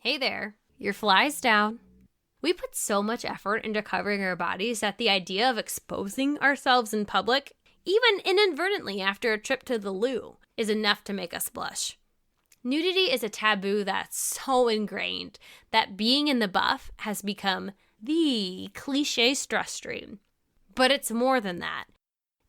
Hey there, your fly's down. We put so much effort into covering our bodies that the idea of exposing ourselves in public, even inadvertently after a trip to the loo, is enough to make us blush. Nudity is a taboo that's so ingrained that being in the buff has become the cliché stress stream. But it's more than that.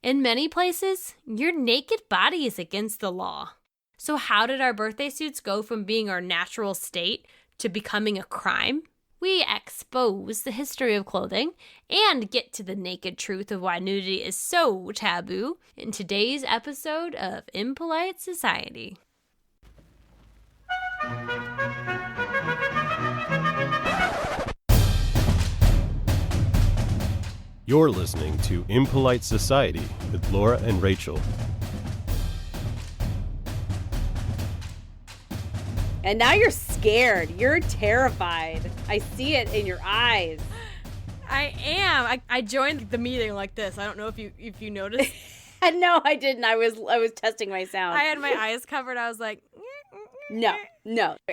In many places, your naked body is against the law. So how did our birthday suits go from being our natural state to becoming a crime? We expose the history of clothing and get to the naked truth of why nudity is so taboo in today's episode of Impolite Society. You're listening to Impolite Society with Laura and Rachel. And now you're scared. You're terrified. I see it in your eyes. I am. I joined the meeting like this. I don't know if you noticed. No, I didn't. I was testing my sound. I had my eyes covered. I was like, No.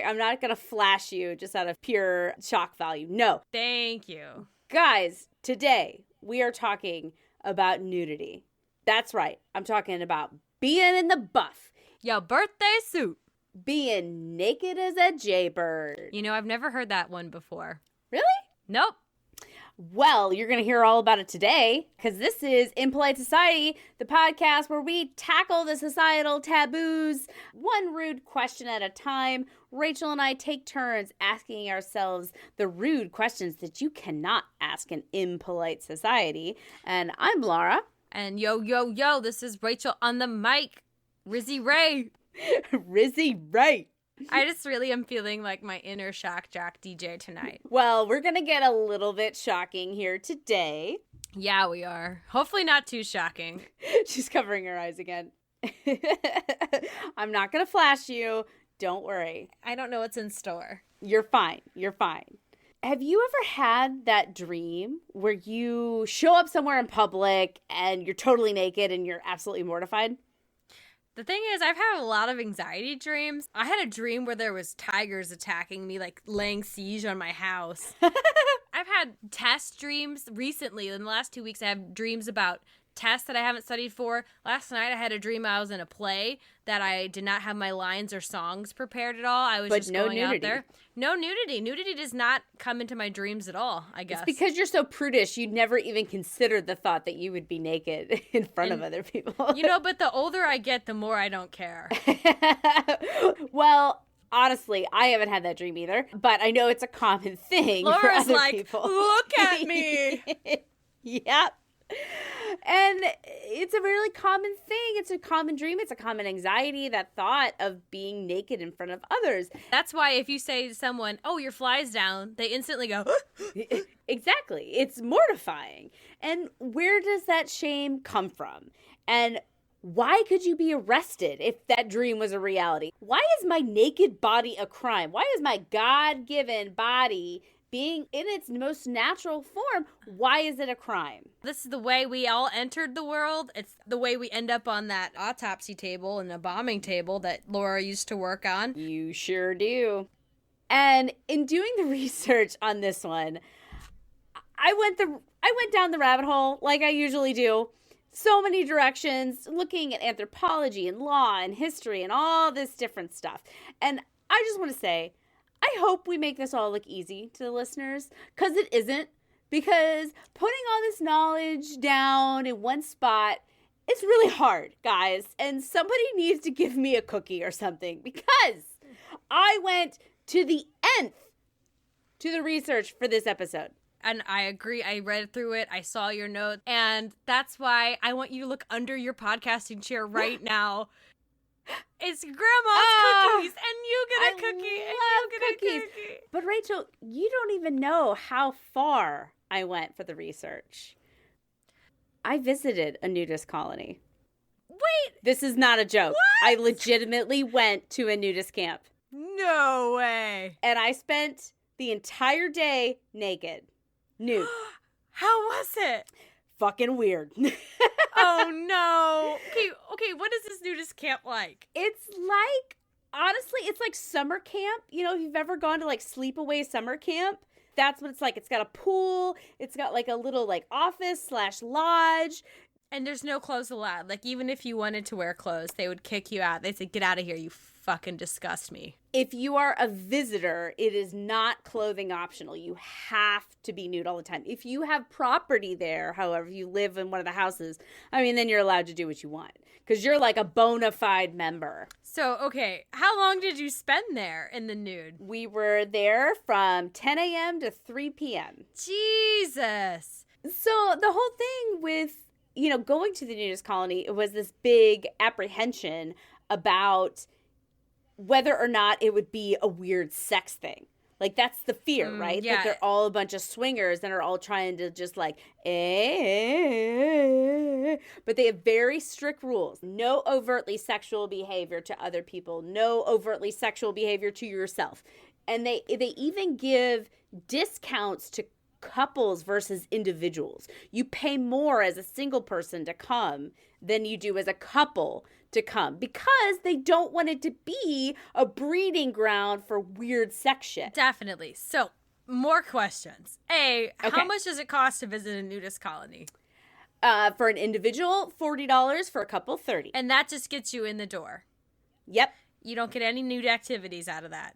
I'm not going to flash you just out of pure shock value. No. Thank you. Guys, today we are talking about nudity. That's right. I'm talking about being in the buff. Your birthday suit. Being naked as a jaybird. You know, I've never heard that one before. Really? Nope. Well, you're going to hear all about it today because this is Impolite Society, the podcast where we tackle the societal taboos one rude question at a time. Rachel and I take turns asking ourselves the rude questions that you cannot ask in impolite society. And I'm Laura. And yo, this is Rachel on the mic. Rizzy Ray. Rizzy Ray. I just really am feeling like my inner Shock Jock DJ tonight. Well, we're going to get a little bit shocking here today. Yeah, we are. Hopefully not too shocking. She's covering her eyes again. I'm not going to flash you. Don't worry. I don't know what's in store. You're fine. Have you ever had that dream where you show up somewhere in public and you're totally naked and you're absolutely mortified? The thing is, I've had a lot of anxiety dreams. I had a dream where there was tigers attacking me, like laying siege on my house. I've had test dreams recently. In the last 2 weeks, I have dreams about tests that I haven't studied for. Last night, I had a dream I was in a play that I did not have my lines or songs prepared at all. I was just going out there. No nudity. Nudity does not come into my dreams at all, I guess. It's because you're so prudish, you'd never even considered the thought that you would be naked in front of other people. You know, but the older I get, the more I don't care. Well, honestly, I haven't had that dream either, but I know it's a common thing for Laura's other like, people. Look at me. Yep. And it's a really common thing. It's a common dream. It's a common anxiety, that thought of being naked in front of others. That's why if you say to someone, oh, your fly's down, they instantly go, Exactly. It's mortifying. And where does that shame come from? And why could you be arrested if that dream was a reality? Why is my naked body a crime? Why is my God-given body being in its most natural form, why is it a crime? This is the way we all entered the world. It's the way we end up on that autopsy table and a bombing table that Laura used to work on. You sure do. And in doing the research on this one, I went down the rabbit hole like I usually do. So many directions, looking at anthropology and law and history and all this different stuff. And I just want to say, I hope we make this all look easy to the listeners, because it isn't. Because putting all this knowledge down in one spot, it's really hard, guys. And somebody needs to give me a cookie or something, because I went to the nth to the research for this episode. And I agree. I read through it. I saw your notes. And that's why I want you to look under your podcasting chair right now. It's Grandma's cookies, and you get a cookie, and you get a cookie. But Rachel, you don't even know how far I went for the research. I visited a nudist colony. Wait! This is not a joke. What? I legitimately went to a nudist camp. No way. And I spent the entire day naked. Nude. How was it? Fucking weird. Oh, no. Okay, what is this nudist camp like? It's like honestly, it's like summer camp. You know, if you've ever gone to like sleepaway summer camp, that's what it's like. It's got a pool. It's got like a little like office/lodge. And there's no clothes allowed. Like, even if you wanted to wear clothes, they would kick you out. They'd say, get out of here, you fucking disgust me. If you are a visitor, it is not clothing optional. You have to be nude all the time. If you have property there, however, you live in one of the houses, I mean, then you're allowed to do what you want. Because you're like a bona fide member. So, okay, how long did you spend there in the nude? We were there from 10 a.m. to 3 p.m. Jesus. So the whole thing with, you know, going to the nudist colony, it was this big apprehension about whether or not it would be a weird sex thing. Like, that's the fear, right? Yeah. That they're all a bunch of swingers and are all trying to just like, But they have very strict rules. No overtly sexual behavior to other people. No overtly sexual behavior to yourself. And they even give discounts to couples versus individuals. You pay more as a single person to come than you do as a couple to come because they don't want it to be a breeding ground for weird sex shit. Definitely. So, more questions. Okay. How much does it cost to visit a nudist colony? For an individual, $40. For a couple, $30. And that just gets you in the door. Yep. You don't get any nude activities out of that.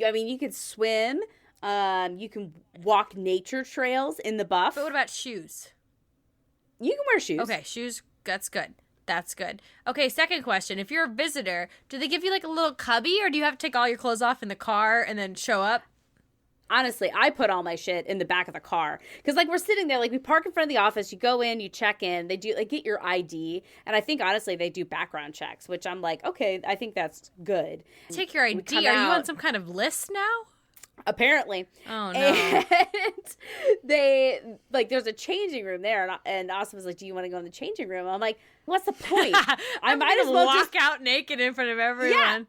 I mean, you could swim. You can walk nature trails in the buff. But what about shoes? You can wear shoes. Okay, shoes, that's good. That's good. Okay, second question. If you're a visitor, do they give you like a little cubby or do you have to take all your clothes off in the car and then show up? Honestly, I put all my shit in the back of the car. Because, like, we're sitting there, like, we park in front of the office. You go in, you check in. They do, like, get your ID. And I think, honestly, they do background checks, which I'm like, okay, I think that's good. Take your ID. Are you on some kind of list now? Apparently. Oh, no. And they, like, there's a changing room there. And Austin was like, do you want to go in the changing room? I'm like, what's the point? I might as well walk out naked in front of everyone. Yeah.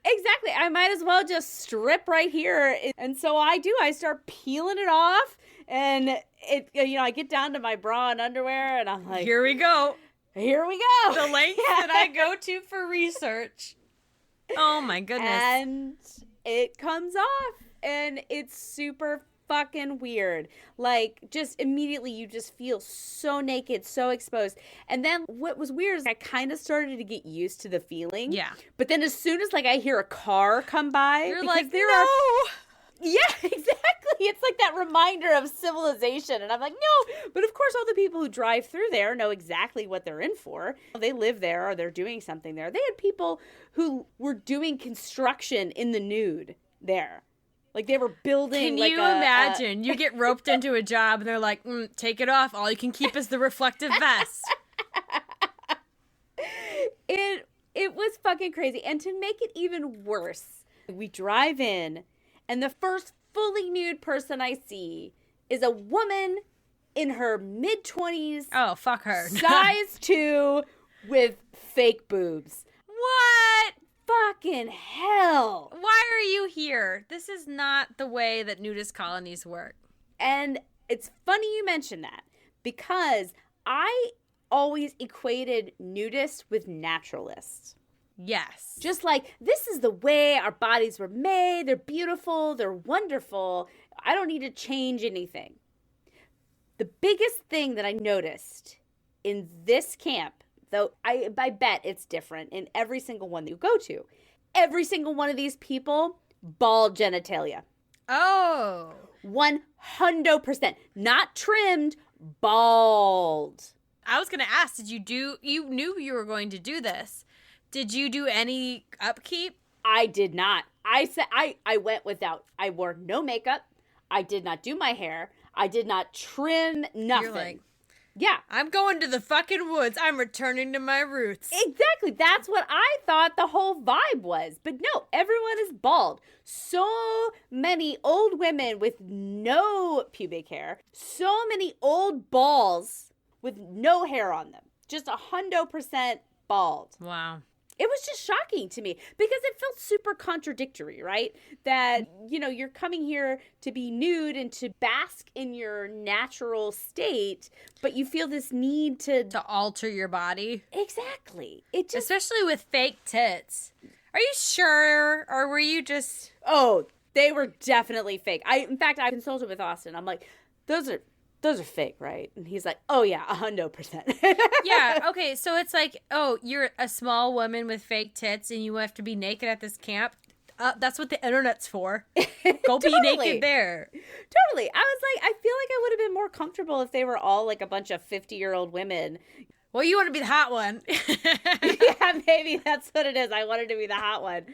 Exactly. I might as well just strip right here. And so I do. I start peeling it off. And, I get down to my bra and underwear. And I'm like, here we go. Here we go. The lengths that I go to for research. Oh, my goodness. And it comes off. And it's super fucking weird. Like, just immediately you just feel so naked, so exposed. And then what was weird is I kind of started to get used to the feeling. Yeah. But then as soon as, like, I hear a car come by. You're like, no. Yeah, exactly. It's like that reminder of civilization. And I'm like, no. But of course, all the people who drive through there know exactly what they're in for. They live there or they're doing something there. They had people who were doing construction in the nude there. Like, they were building. Can you imagine? You get roped into a job and they're like, take it off. All you can keep is the reflective vest. It was fucking crazy. And to make it even worse, we drive in and the first fully nude person I see is a woman in her mid-20s. Oh, fuck her. Size 2 with fake boobs. What? Fucking hell. Why are you here? This is not the way that nudist colonies work. And it's funny you mention that because I always equated nudists with naturalists. Yes. Just like, this is the way our bodies were made. They're beautiful. They're wonderful. I don't need to change anything. The biggest thing that I noticed in this camp, though I bet it's different in every single one that you go to. Every single one of these people, bald genitalia. Oh. 100%. Not trimmed, bald. I was going to ask, you knew you were going to do this. Did you do any upkeep? I did not. I said I went without. I wore no makeup. I did not do my hair. I did not trim nothing. You're like, yeah. I'm going to the fucking woods. I'm returning to my roots. Exactly. That's what I thought the whole vibe was. But no, everyone is bald. So many old women with no pubic hair. So many old balls with no hair on them. Just 100% bald. Wow. It was just shocking to me because it felt super contradictory, right? That, you're coming here to be nude and to bask in your natural state, but you feel this need to alter your body. Exactly. It just, especially with fake tits. Are you sure? Or were you just... Oh, they were definitely fake. In fact, I consulted with Austin. I'm like, those are fake, right? And he's like, oh yeah, 100%. Yeah, okay, so it's like, oh, you're a small woman with fake tits and you have to be naked at this camp? That's what the internet's for. Go be naked there. Totally. I was like, I feel like I would have been more comfortable if they were all like a bunch of 50-year-old women. Well, you want to be the hot one. Yeah, maybe that's what it is. I wanted to be the hot one.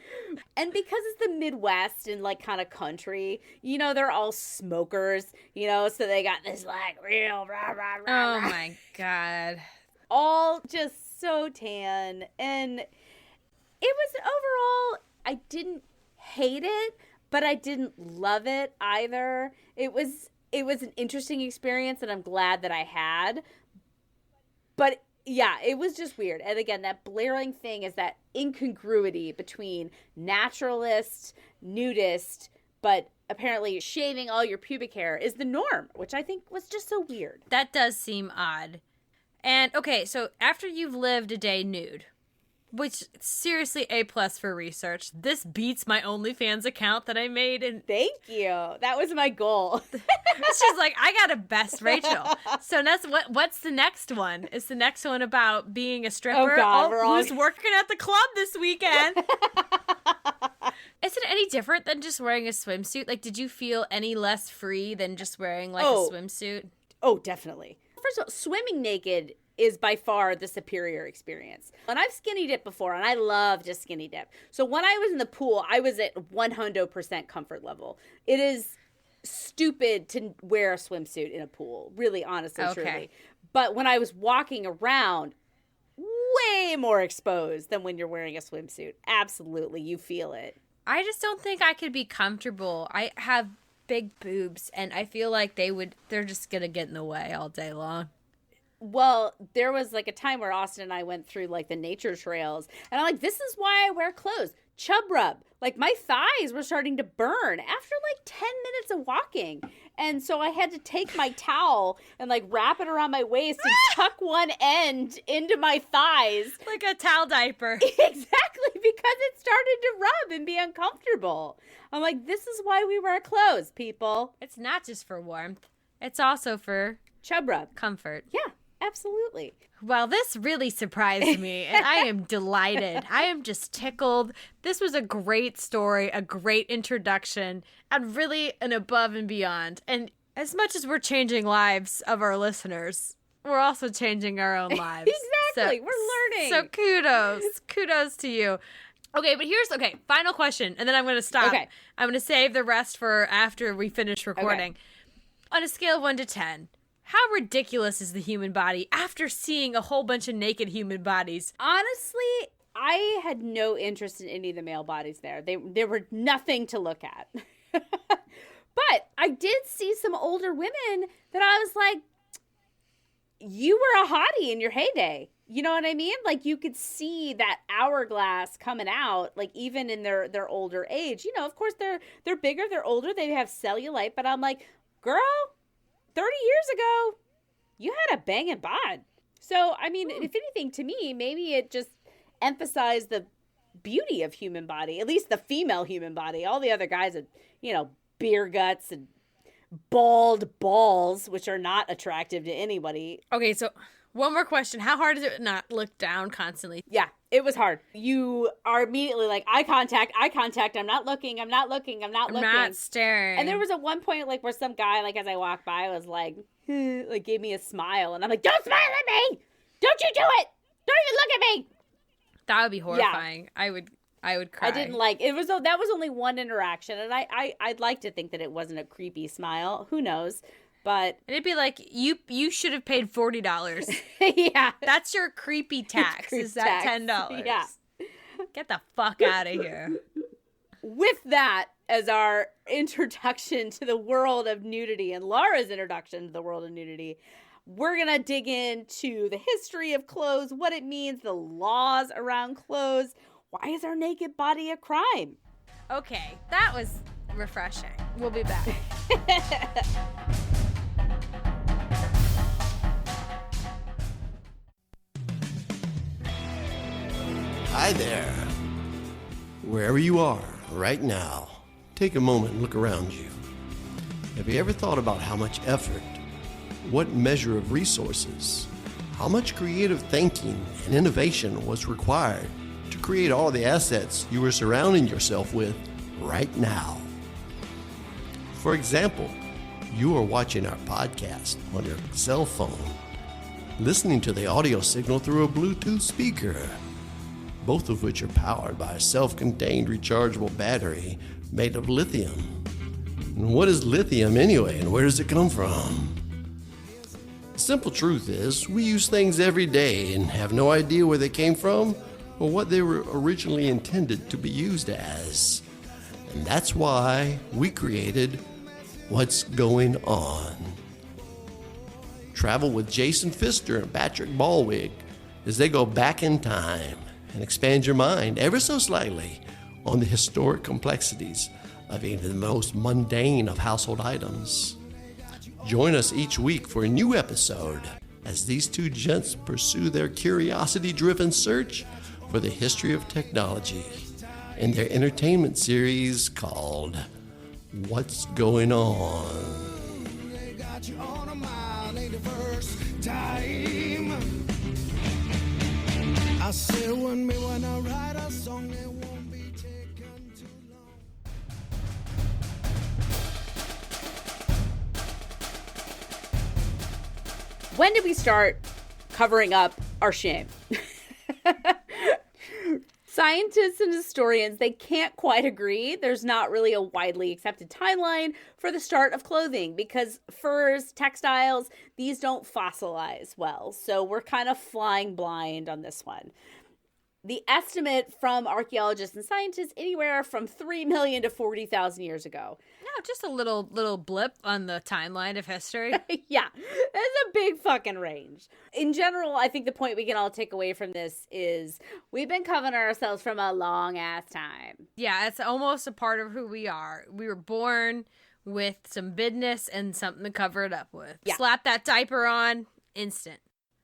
And because it's the Midwest and like kind of country, you know, they're all smokers, you know, so they got this like real rah, rah, rah, oh my God. All just so tan. And it was overall, I didn't hate it, but I didn't love it either. It was an interesting experience and I'm glad that I had. But yeah, it was just weird. And again, that blaring thing is that incongruity between naturalist, nudist, but apparently shaving all your pubic hair is the norm, which I think was just so weird. That does seem odd. And okay, so after you've lived a day nude, which seriously A+ for research, this beats my OnlyFans account that I made. And thank you. That was my goal. She's like, I got a best Rachel. So that's what's the next one? Is the next one about being a stripper? Oh God, who's working at the club this weekend? Is it any different than just wearing a swimsuit? Like, did you feel any less free than just wearing like a swimsuit? Oh, definitely. First of all, swimming naked is by far the superior experience. And I've skinny dipped before, and I love to skinny dip. So when I was in the pool, I was at 100% comfort level. It is stupid to wear a swimsuit in a pool, really, honestly, truly. But when I was walking around, way more exposed than when you're wearing a swimsuit. Absolutely, you feel it. I just don't think I could be comfortable. I have big boobs, and I feel like they're just gonna get in the way all day long. Well, there was like a time where Austin and I went through like the nature trails, and I'm like, this is why I wear clothes. Chub rub. Like my thighs were starting to burn after like 10 minutes of walking. And so I had to take my towel and like wrap it around my waist and tuck one end into my thighs. Like a towel diaper. Exactly, because it started to rub and be uncomfortable. I'm like, this is why we wear clothes, people. It's not just for warmth. It's also for chub rub. Comfort. Yeah. Absolutely. Well, this really surprised me, and I am delighted. I am just tickled. This was a great story, a great introduction, and really an above and beyond. And as much as we're changing lives of our listeners, we're also changing our own lives. Exactly. We're learning. So kudos to you. Okay, but final question, and then I'm going to stop. Okay. I'm going to save the rest for after we finish recording. Okay. On a scale of 1 to 10, how ridiculous is the human body after seeing a whole bunch of naked human bodies? Honestly, I had no interest in any of the male bodies there. They were nothing to look at. But I did see some older women that I was like, you were a hottie in your heyday. You know what I mean? Like you could see that hourglass coming out, like even in their older age. You know, of course they're bigger, they're older, they have cellulite, but I'm like, girl, 30 years ago, you had a banging bod. So, I mean, if anything, to me, maybe it just emphasized the beauty of human body, at least the female human body. All the other guys had, you know, beer guts and bald balls, which are not attractive to anybody. Okay, so one more question. How hard is it not look down constantly? Yeah, it was hard. You are immediately like, eye contact. I'm not looking. I'm not staring. And there was at one point, like, where some guy, like, as I walked by, was like, like, gave me a smile. And I'm like, don't smile at me! Don't you do it! Don't even look at me! That would be horrifying. Yeah. I would cry. I didn't like it. That was only one interaction. And I'd like to think that it wasn't a creepy smile. Who knows? But and it'd be like, you should have paid $40. Yeah. That's your creepy tax. Is that $10? Yeah. Get the fuck out of here. With that as our introduction to the world of nudity and Laura's introduction to the world of nudity, we're going to dig into the history of clothes, what it means, the laws around clothes. Why is our naked body a crime? Okay, that was refreshing. We'll be back. Hi there. Wherever you are right now, take a moment and look around you. Have you ever thought about how much effort, what measure of resources, how much creative thinking and innovation was required to create all the assets you are surrounding yourself with right now? For example, you are watching our podcast on your cell phone, listening to the audio signal through a Bluetooth speaker, both of which are powered by a self-contained rechargeable battery made of lithium. And what is lithium anyway, and where does it come from? The simple truth is, we use things every day and have no idea where they came from or what they were originally intended to be used as. And that's why we created What's Going On. Travel with Jason Pfister and Patrick Ballwig as they go back in time and expand your mind ever so slightly on the historic complexities of even the most mundane of household items. Join us each week for a new episode as these two gents pursue their curiosity-driven search for the history of technology in their entertainment series called What's Going On? They got you on a mile, ain't the first time. I said when I write a song, it won't be taken too long. When did we start covering up our shame? Scientists and historians, they can't quite agree. There's not really a widely accepted timeline for the start of clothing because furs, textiles, these don't fossilize well. So we're kind of flying blind on this one. The estimate from archaeologists and scientists, anywhere from 3 million to 40,000 years ago. No, just a little blip on the timeline of history. Yeah, that's a big fucking range. In general, I think the point we can all take away from this is we've been covering ourselves from a long ass time. Yeah, it's almost a part of who we are. We were born with some business and something to cover it up with. Yeah. Slap that diaper on, instant.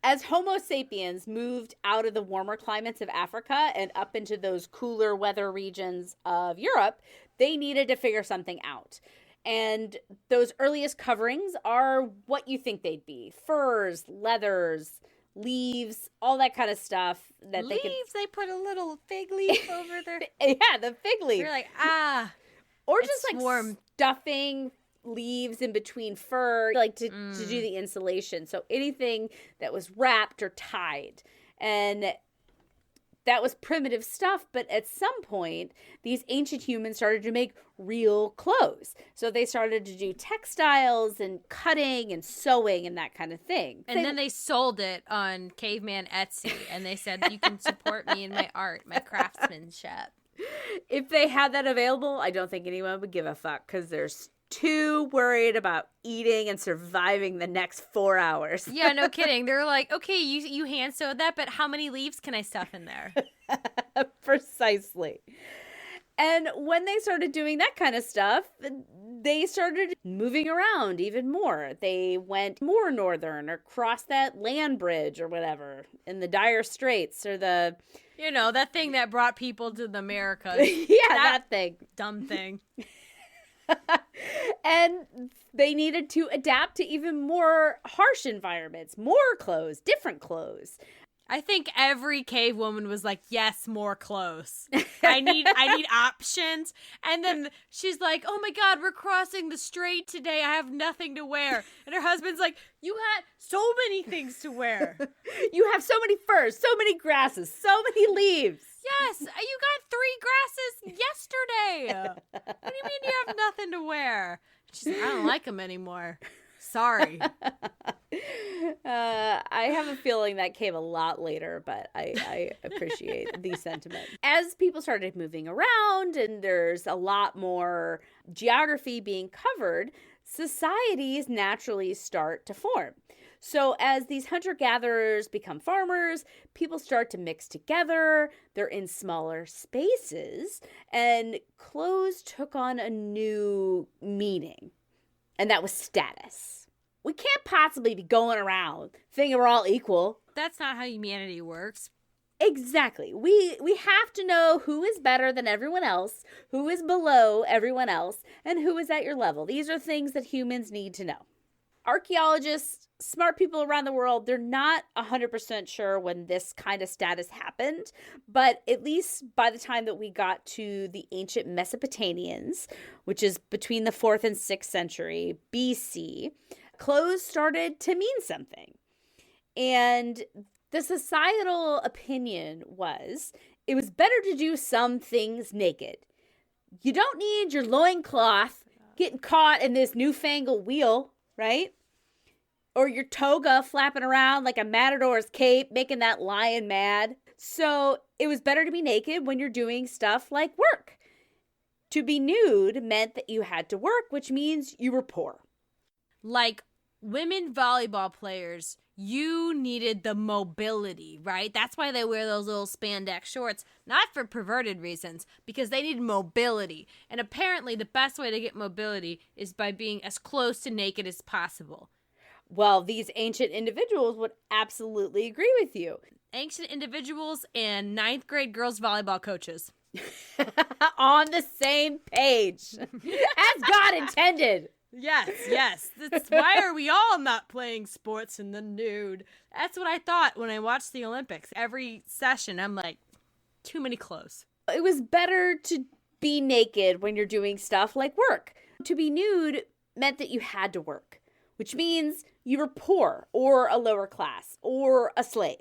As Homo sapiens moved out of the warmer climates of Africa and up into those cooler weather regions of Europe, they needed to figure something out. And those earliest coverings are what you think they'd be. Furs, leathers, leaves, all that kind of stuff. They put a little fig leaf over there. Yeah, the fig leaf. You're like, or it's just like warm. Stuffing leaves in between fur, like to do the insulation. So anything that was wrapped or tied. And that was primitive stuff, but at some point, these ancient humans started to make real clothes. So they started to do textiles and cutting and sewing and that kind of thing. And then they sold it on Caveman Etsy, and they said, you can support me in my art, my craftsmanship. If they had that available, I don't think anyone would give a fuck because there's too worried about eating and surviving the next 4 hours. Yeah, no kidding. They're like, okay, you hand sewed that, but how many leaves can I stuff in there? Precisely. And when they started doing that kind of stuff, they started moving around even more. They went more northern or crossed that land bridge or whatever in the Dire Straits or the... You know, that thing that brought people to the Americas. Yeah, that thing. Dumb thing. And they needed to adapt to even more harsh environments, more clothes, different clothes. I think every cave woman was like, yes, more clothes. I need options. And then she's like, oh my God, we're crossing the strait today. I have nothing to wear. And her husband's like, you had so many things to wear. You have so many furs, so many grasses, so many leaves. Yes, you got 3 grasses yesterday. What do you mean you have nothing to wear? She's like, I don't like them anymore. Sorry. I have a feeling that came a lot later, but I appreciate the sentiment. As people started moving around and there's a lot more geography being covered, societies naturally start to form. So as these hunter-gatherers become farmers, people start to mix together, they're in smaller spaces, and clothes took on a new meaning, and that was status. We can't possibly be going around thinking we're all equal. That's not how humanity works. Exactly. We have to know who is better than everyone else, who is below everyone else, and who is at your level. These are things that humans need to know. Archaeologists, smart people around the world, they're not 100% sure when this kind of status happened, but at least by the time that we got to the ancient Mesopotamians, which is between the 4th and 6th century BC, clothes started to mean something. And the societal opinion was it was better to do some things naked. You don't need your loincloth getting caught in this newfangled wheel, right? Or your toga flapping around like a matador's cape, making that lion mad. So it was better to be naked when you're doing stuff like work. To be nude meant that you had to work, which means you were poor. Like women volleyball players, you needed the mobility, right? That's why they wear those little spandex shorts, not for perverted reasons, because they need mobility. And apparently the best way to get mobility is by being as close to naked as possible. Well, these ancient individuals would absolutely agree with you. Ancient individuals and 9th grade girls volleyball coaches. On the same page, as God intended. Yes. Why are we all not playing sports in the nude? That's what I thought when I watched the Olympics. Every session, I'm like, too many clothes. It was better to be naked when you're doing stuff like work. To be nude meant that you had to work, which means you were poor or a lower class or a slave.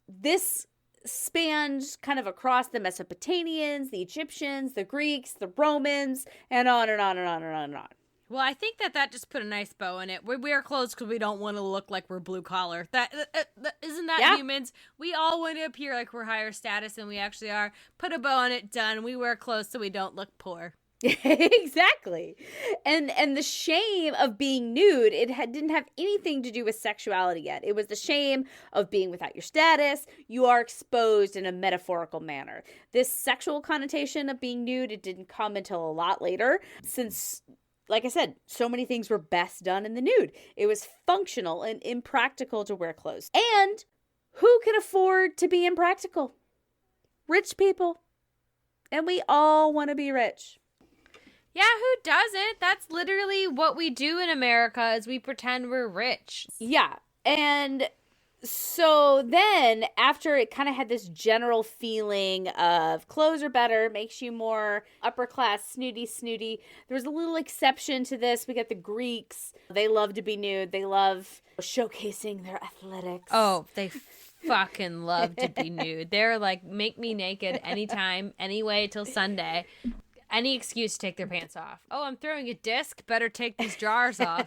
This spanned kind of across the Mesopotamians, the Egyptians, the Greeks, the Romans, and on and on and on and on and on. Well, I think that just put a nice bow in it. We wear clothes because we don't want to look like we're blue collar. Isn't that humans? We all want to appear like we're higher status than we actually are. Put a bow on it, done. We wear clothes so we don't look poor. Exactly. And the shame of being nude, didn't have anything to do with sexuality yet. It was the shame of being without your status. You are exposed in a metaphorical manner. This sexual connotation of being nude, it didn't come until a lot later, since, like I said, so many things were best done in the nude. It was functional and impractical to wear clothes. And who can afford to be impractical? Rich people. And we all want to be rich. Yeah, who doesn't? That's literally what we do in America is we pretend we're rich. Yeah. And so then after it kind of had this general feeling of clothes are better, makes you more upper class, snooty, there was a little exception to this. We got the Greeks. They love to be nude. They love showcasing their athletics. Oh, they fucking love to be nude. They're like, make me naked anytime, anyway, till Sunday. Any excuse to take their pants off. Oh, I'm throwing a disc. Better take these drawers off.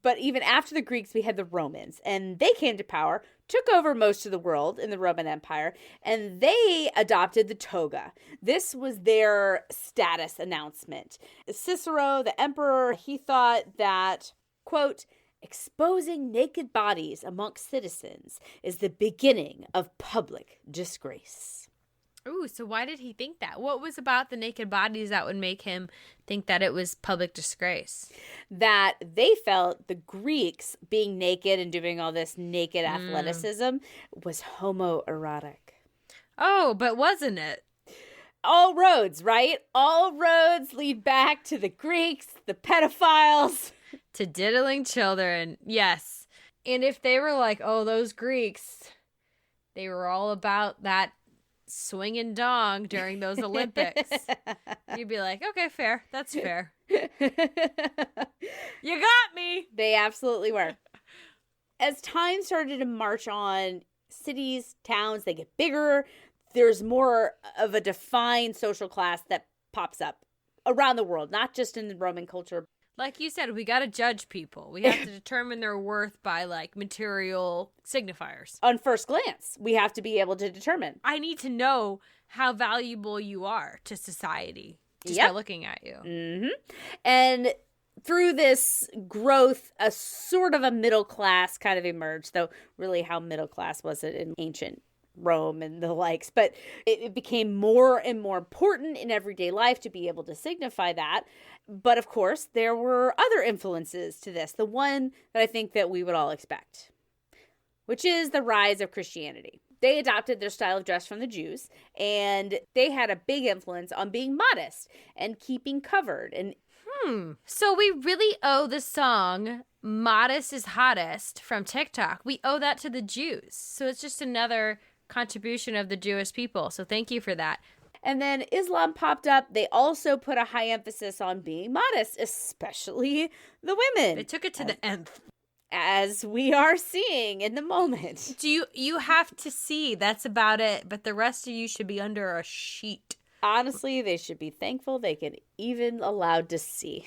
But even after the Greeks, we had the Romans. And they came to power, took over most of the world in the Roman Empire, and they adopted the toga. This was their status announcement. Cicero, the emperor, he thought that, quote, exposing naked bodies amongst citizens is the beginning of public disgrace. Ooh, so why did he think that? What was about the naked bodies that would make him think that it was public disgrace? That they felt the Greeks being naked and doing all this naked athleticism was homoerotic. Oh, but wasn't it? All roads, right? All roads lead back to the Greeks, the pedophiles. To diddling children, yes. And if they were like, oh, those Greeks, they were all about that swinging dong during those Olympics, you'd be like, okay, fair. That's fair. You got me. They absolutely were. As time started to march on, cities, towns, they get bigger. There's more of a defined social class that pops up around the world, not just in the Roman culture. Like you said, we got to judge people. We have to determine their worth by, like, material signifiers. On first glance, we have to be able to determine. I need to know how valuable you are to society just by looking at you. Mm-hmm. And through this growth, a sort of a middle class kind of emerged, though really how middle class was it in ancient Rome and the likes, but it became more and more important in everyday life to be able to signify that. But of course, there were other influences to this. The one that I think that we would all expect, which is the rise of Christianity. they adopted their style of dress from the Jews, and they had a big influence on being modest and keeping covered. And So we really owe the song Modest is Hottest from TikTok. We owe that to the Jews. So it's just another contribution of the Jewish people. So thank you for that. And then Islam popped up. They also put a high emphasis on being modest, especially the women. They took it to the nth. As we are seeing in the moment. Do you have to see, that's about it, but the rest of you should be under a sheet. Honestly, they should be thankful they can even allowed to see.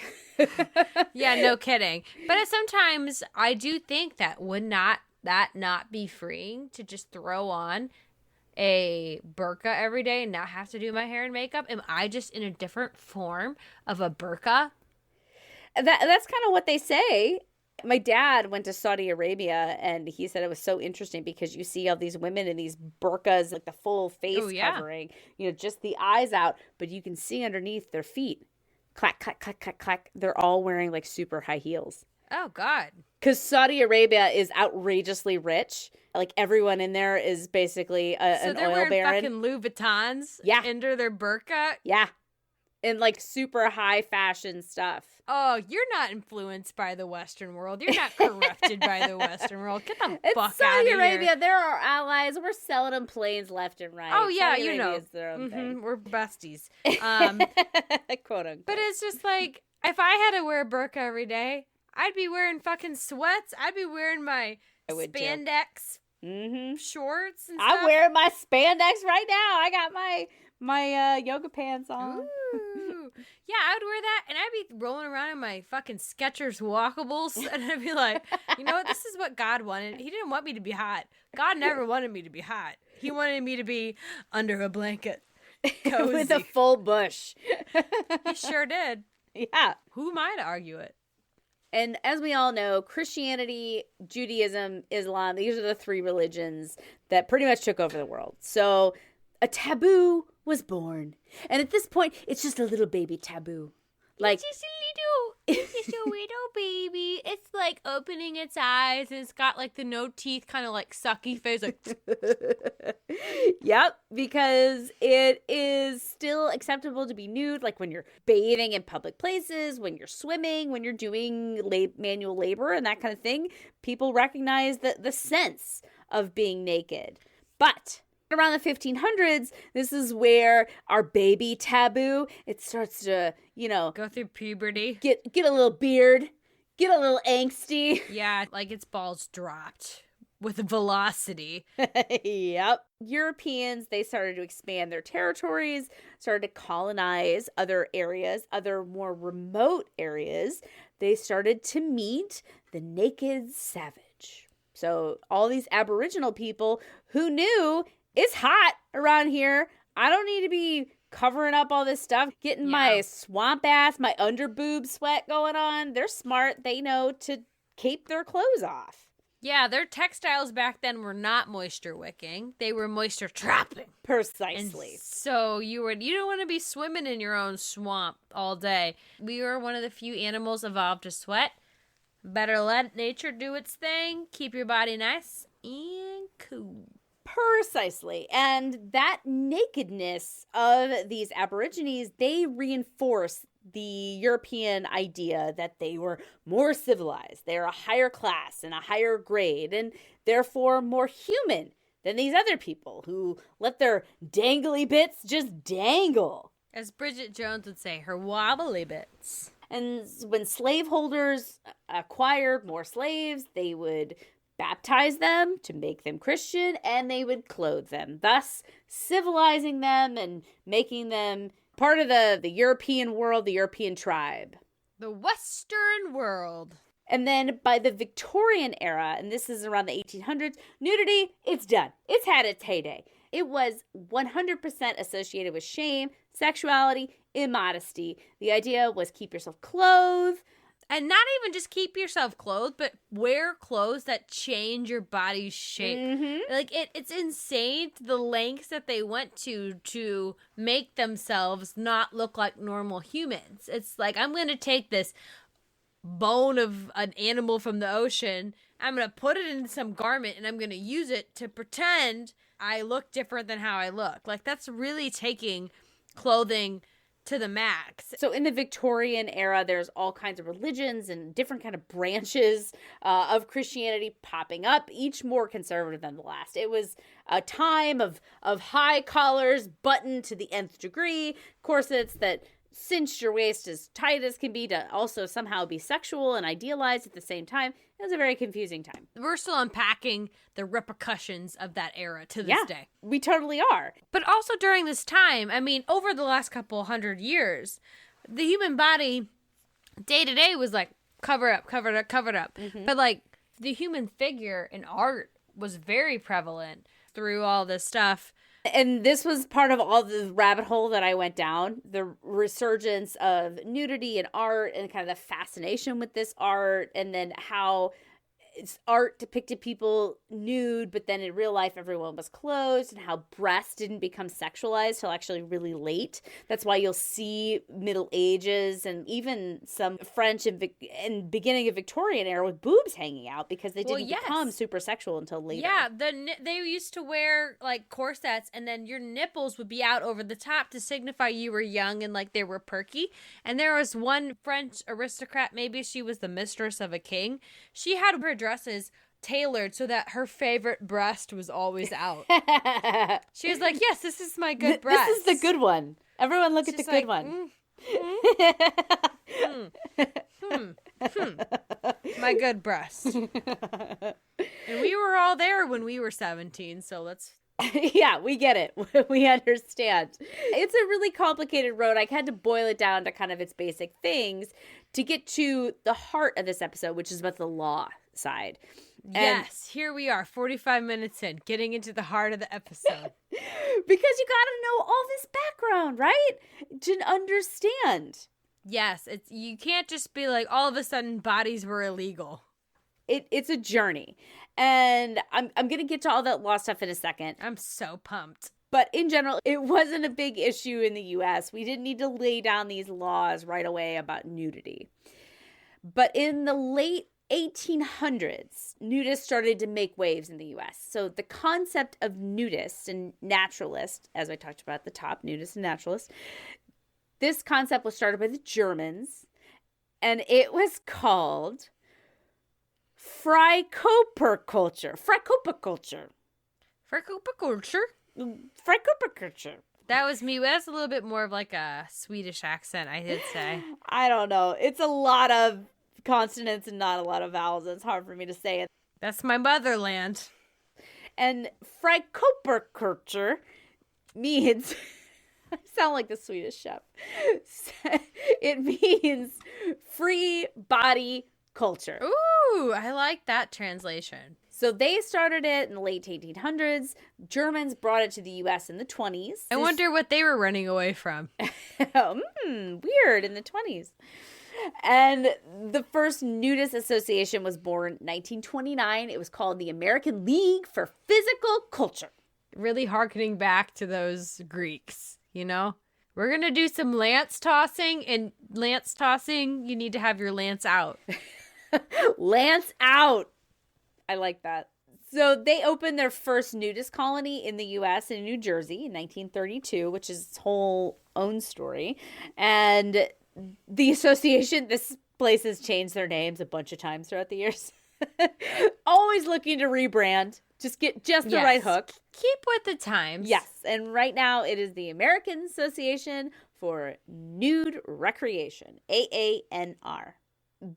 Yeah, no kidding. But sometimes I do think that would not be freeing to just throw on a burqa every day and not have to do my hair and makeup? Am I just in a different form of a burqa? That's kind of what they say. My dad went to Saudi Arabia, and he said it was so interesting because you see all these women in these burqas, like the full face covering, just the eyes out, but you can see underneath their feet. Clack, clack, clack, clack, clack. They're all wearing like super high heels. Oh, God. Because Saudi Arabia is outrageously rich. Like everyone in there is basically an oil baron. So they're wearing fucking Louis Vuittons under their burqa? Yeah. And like super high fashion stuff. Oh, you're not influenced by the Western world. You're not corrupted by the Western world. Get the fuck out of Saudi here. Arabia. They're our allies. We're selling them planes left and right. Oh, yeah, Saudi Arabia is their own thing. We're besties. Quote unquote. But it's just like, if I had to wear a burqa every day, I'd be wearing fucking sweats. I'd be wearing my spandex shorts and stuff. I'm wearing my spandex right now. I got my yoga pants on. Ooh. Yeah, I would wear that, and I'd be rolling around in my fucking Skechers walkables, and I'd be like, you know what? This is what God wanted. He didn't want me to be hot. God never wanted me to be hot. He wanted me to be under a blanket, cozy. With a full bush. He sure did. Yeah. Who am I to argue it? And as we all know, Christianity, Judaism, Islam, these are the three religions that pretty much took over the world. So a taboo was born. And at this point, it's just a little baby taboo. Like, It's just a little baby. It's like opening its eyes, and it's got like the no teeth kind of like sucky face. Like, yep, because it is still acceptable to be nude, like when you're bathing in public places, when you're swimming, when you're doing manual labor and that kind of thing. People recognize the sense of being naked. But around the 1500s, this is where our baby taboo, it starts to, go through puberty. Get a little beard, get a little angsty. Yeah, like its balls dropped with velocity. Yep. Europeans, they started to expand their territories, started to colonize other areas, other more remote areas. They started to meet the naked savage. So all these Aboriginal people who knew it's hot around here. I don't need to be covering up all this stuff, getting my swamp ass, my underboob sweat going on. They're smart. They know to keep their clothes off. Yeah, their textiles back then were not moisture wicking. They were moisture trapping. Precisely. And so you don't want to be swimming in your own swamp all day. We were one of the few animals evolved to sweat. Better let nature do its thing. Keep your body nice and cool. Precisely. And that nakedness of these Aborigines, they reinforce the European idea that they were more civilized. They're a higher class and a higher grade, and therefore more human than these other people who let their dangly bits just dangle. As Bridget Jones would say, her wobbly bits. And when slaveholders acquired more slaves, they would baptize them to make them Christian, and they would clothe them, thus civilizing them and making them part of the European world, the European tribe. The Western world. And then by the Victorian era, and this is around the 1800s, nudity, it's done. It's had its heyday. It was 100% associated with shame, sexuality, immodesty. The idea was keep yourself clothed. And not even just keep yourself clothed, but wear clothes that change your body's shape. Mm-hmm. Like, it's insane the lengths that they went to make themselves not look like normal humans. It's like, I'm going to take this bone of an animal from the ocean I'm going to put it in some garment and I'm going to use it to pretend I look different than how I look. Like, that's really taking clothing to the max. So in the Victorian era, there's all kinds of religions and different kind of branches of Christianity popping up, each more conservative than the last. It was a time of high collars buttoned to the nth degree, corsets that cinched your waist as tight as can be to also somehow be sexual and idealized at the same time. It was a very confusing time. We're still unpacking the repercussions of that era to this day. We totally are. But also during this time, I mean, over the last couple hundred years, the human body day to day was like covered up. Mm-hmm. But like the human figure in art was very prevalent through all this stuff. And this was part of all the rabbit hole that I went down, the resurgence of nudity in art and kind of the fascination with this art, and then how art depicted people nude, but then in real life everyone was clothed, and how breasts didn't become sexualized till actually really late. That's why you'll see Middle Ages and even some French and beginning of Victorian era with boobs hanging out, because they didn't become super sexual until later. Yeah, they used to wear like corsets, and then your nipples would be out over the top to signify you were young and like they were perky. And there was one French aristocrat, maybe she was the mistress of a king. She had her dresses tailored so that her favorite breast was always out. She was like, yes, this is my good breast. This is the good one. Everyone look at the good one. My good breast. And we were all there when we were 17, so let's... Yeah, we get it. We understand. It's a really complicated road. I had to boil it down to kind of its basic things to get to the heart of this episode, which is about the law side. Yes, here we are, 45 minutes in, getting into the heart of the episode. Because you got to know all this background, right? To understand. Yes, you can't just be like, all of a sudden bodies were illegal. It's a journey. And I'm going to get to all that law stuff in a second. I'm so pumped. But in general, it wasn't a big issue in the U.S. We didn't need to lay down these laws right away about nudity. But in the late 1800s, nudists started to make waves in the U.S. So the concept of nudist and naturalist, as I talked about at the top, nudist and naturalist, this concept was started by the Germans, and it was called Freikorperkultur. Freikorperkultur. That was me. That's a little bit more of like a Swedish accent, I did say. I don't know. It's a lot of consonants and not a lot of vowels. It's hard for me to say it. That's my motherland. And Freikorperkultur means... I sound like the Swedish chef. It means free body culture. Ooh, I like that translation. So they started it in the late 1800s. Germans brought it to the U.S. in the 20s. I wonder what they were running away from. Weird, in the 20s. And the first nudist association was born in 1929. It was called the American League for Physical Culture. Really harkening back to those Greeks, you know? We're going to do some lance tossing, and lance tossing, you need to have your lance out. Lance out. I like that. So they opened their first nudist colony in the U.S. in New Jersey in 1932, which is its whole own story. And the association, this place has changed their names a bunch of times throughout the years. Always looking to rebrand. Just get the right hook. Keep with the times. Yes. And right now it is the American Association for Nude Recreation, AANR.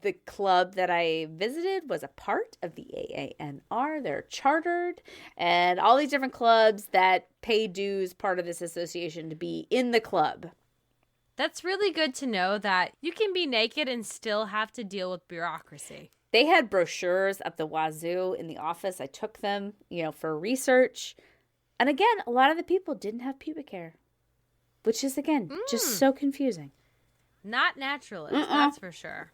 The club that I visited was a part of the AANR. They're chartered, and all these different clubs that pay dues, part of this association, to be in the club. That's really good to know that you can be naked and still have to deal with bureaucracy. They had brochures at the wazoo in the office. I took them, for research. And again, a lot of the people didn't have pubic hair, which is, again, just so confusing. Not naturalist, that's for sure.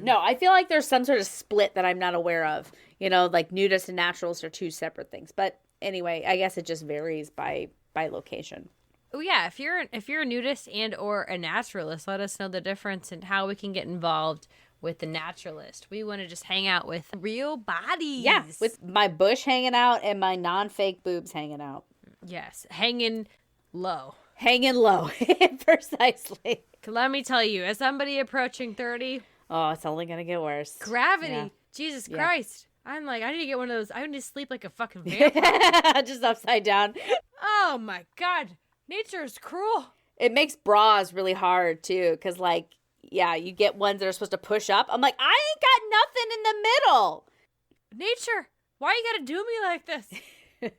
No, I feel like there's some sort of split that I'm not aware of. Like nudists and naturalists are two separate things. But anyway, I guess it just varies by location. Oh yeah, if you're a nudist and or a naturalist, let us know the difference and how we can get involved with the naturalist. We want to just hang out with real bodies. Yeah, with my bush hanging out and my non-fake boobs hanging out. Yes, hanging low. Hanging low, precisely. Let me tell you, as somebody approaching 30, oh, it's only gonna get worse. Gravity, Yeah. Jesus Yeah. Christ. I'm like, I need to get one of those. I need to sleep like a fucking vampire. Just upside down. Oh my God, nature is cruel. It makes bras really hard too, because like, yeah, you get ones that are supposed to push up. I'm like, I ain't got nothing in the middle. Nature, why you gotta do me like this? Why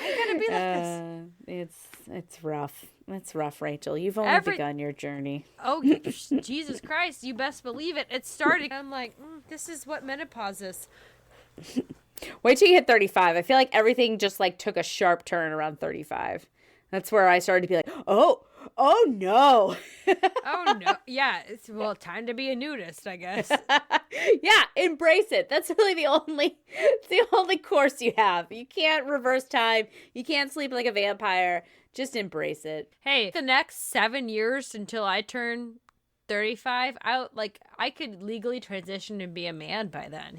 you gotta be like this? It's rough. It's rough, Rachel. You've only begun your journey. Oh, Jesus Christ, you best believe it. It started. I'm like, this is what menopause is. Wait till you hit 35. I feel like everything just like took a sharp turn around 35. That's where I started to be like, oh no. Oh no. Yeah, it's time to be a nudist, I guess. Yeah, embrace it. That's really it's the only course you have. You can't reverse time. You can't sleep like a vampire. Just embrace it. Hey, the next 7 years until I turn 35, I could legally transition and be a man by then,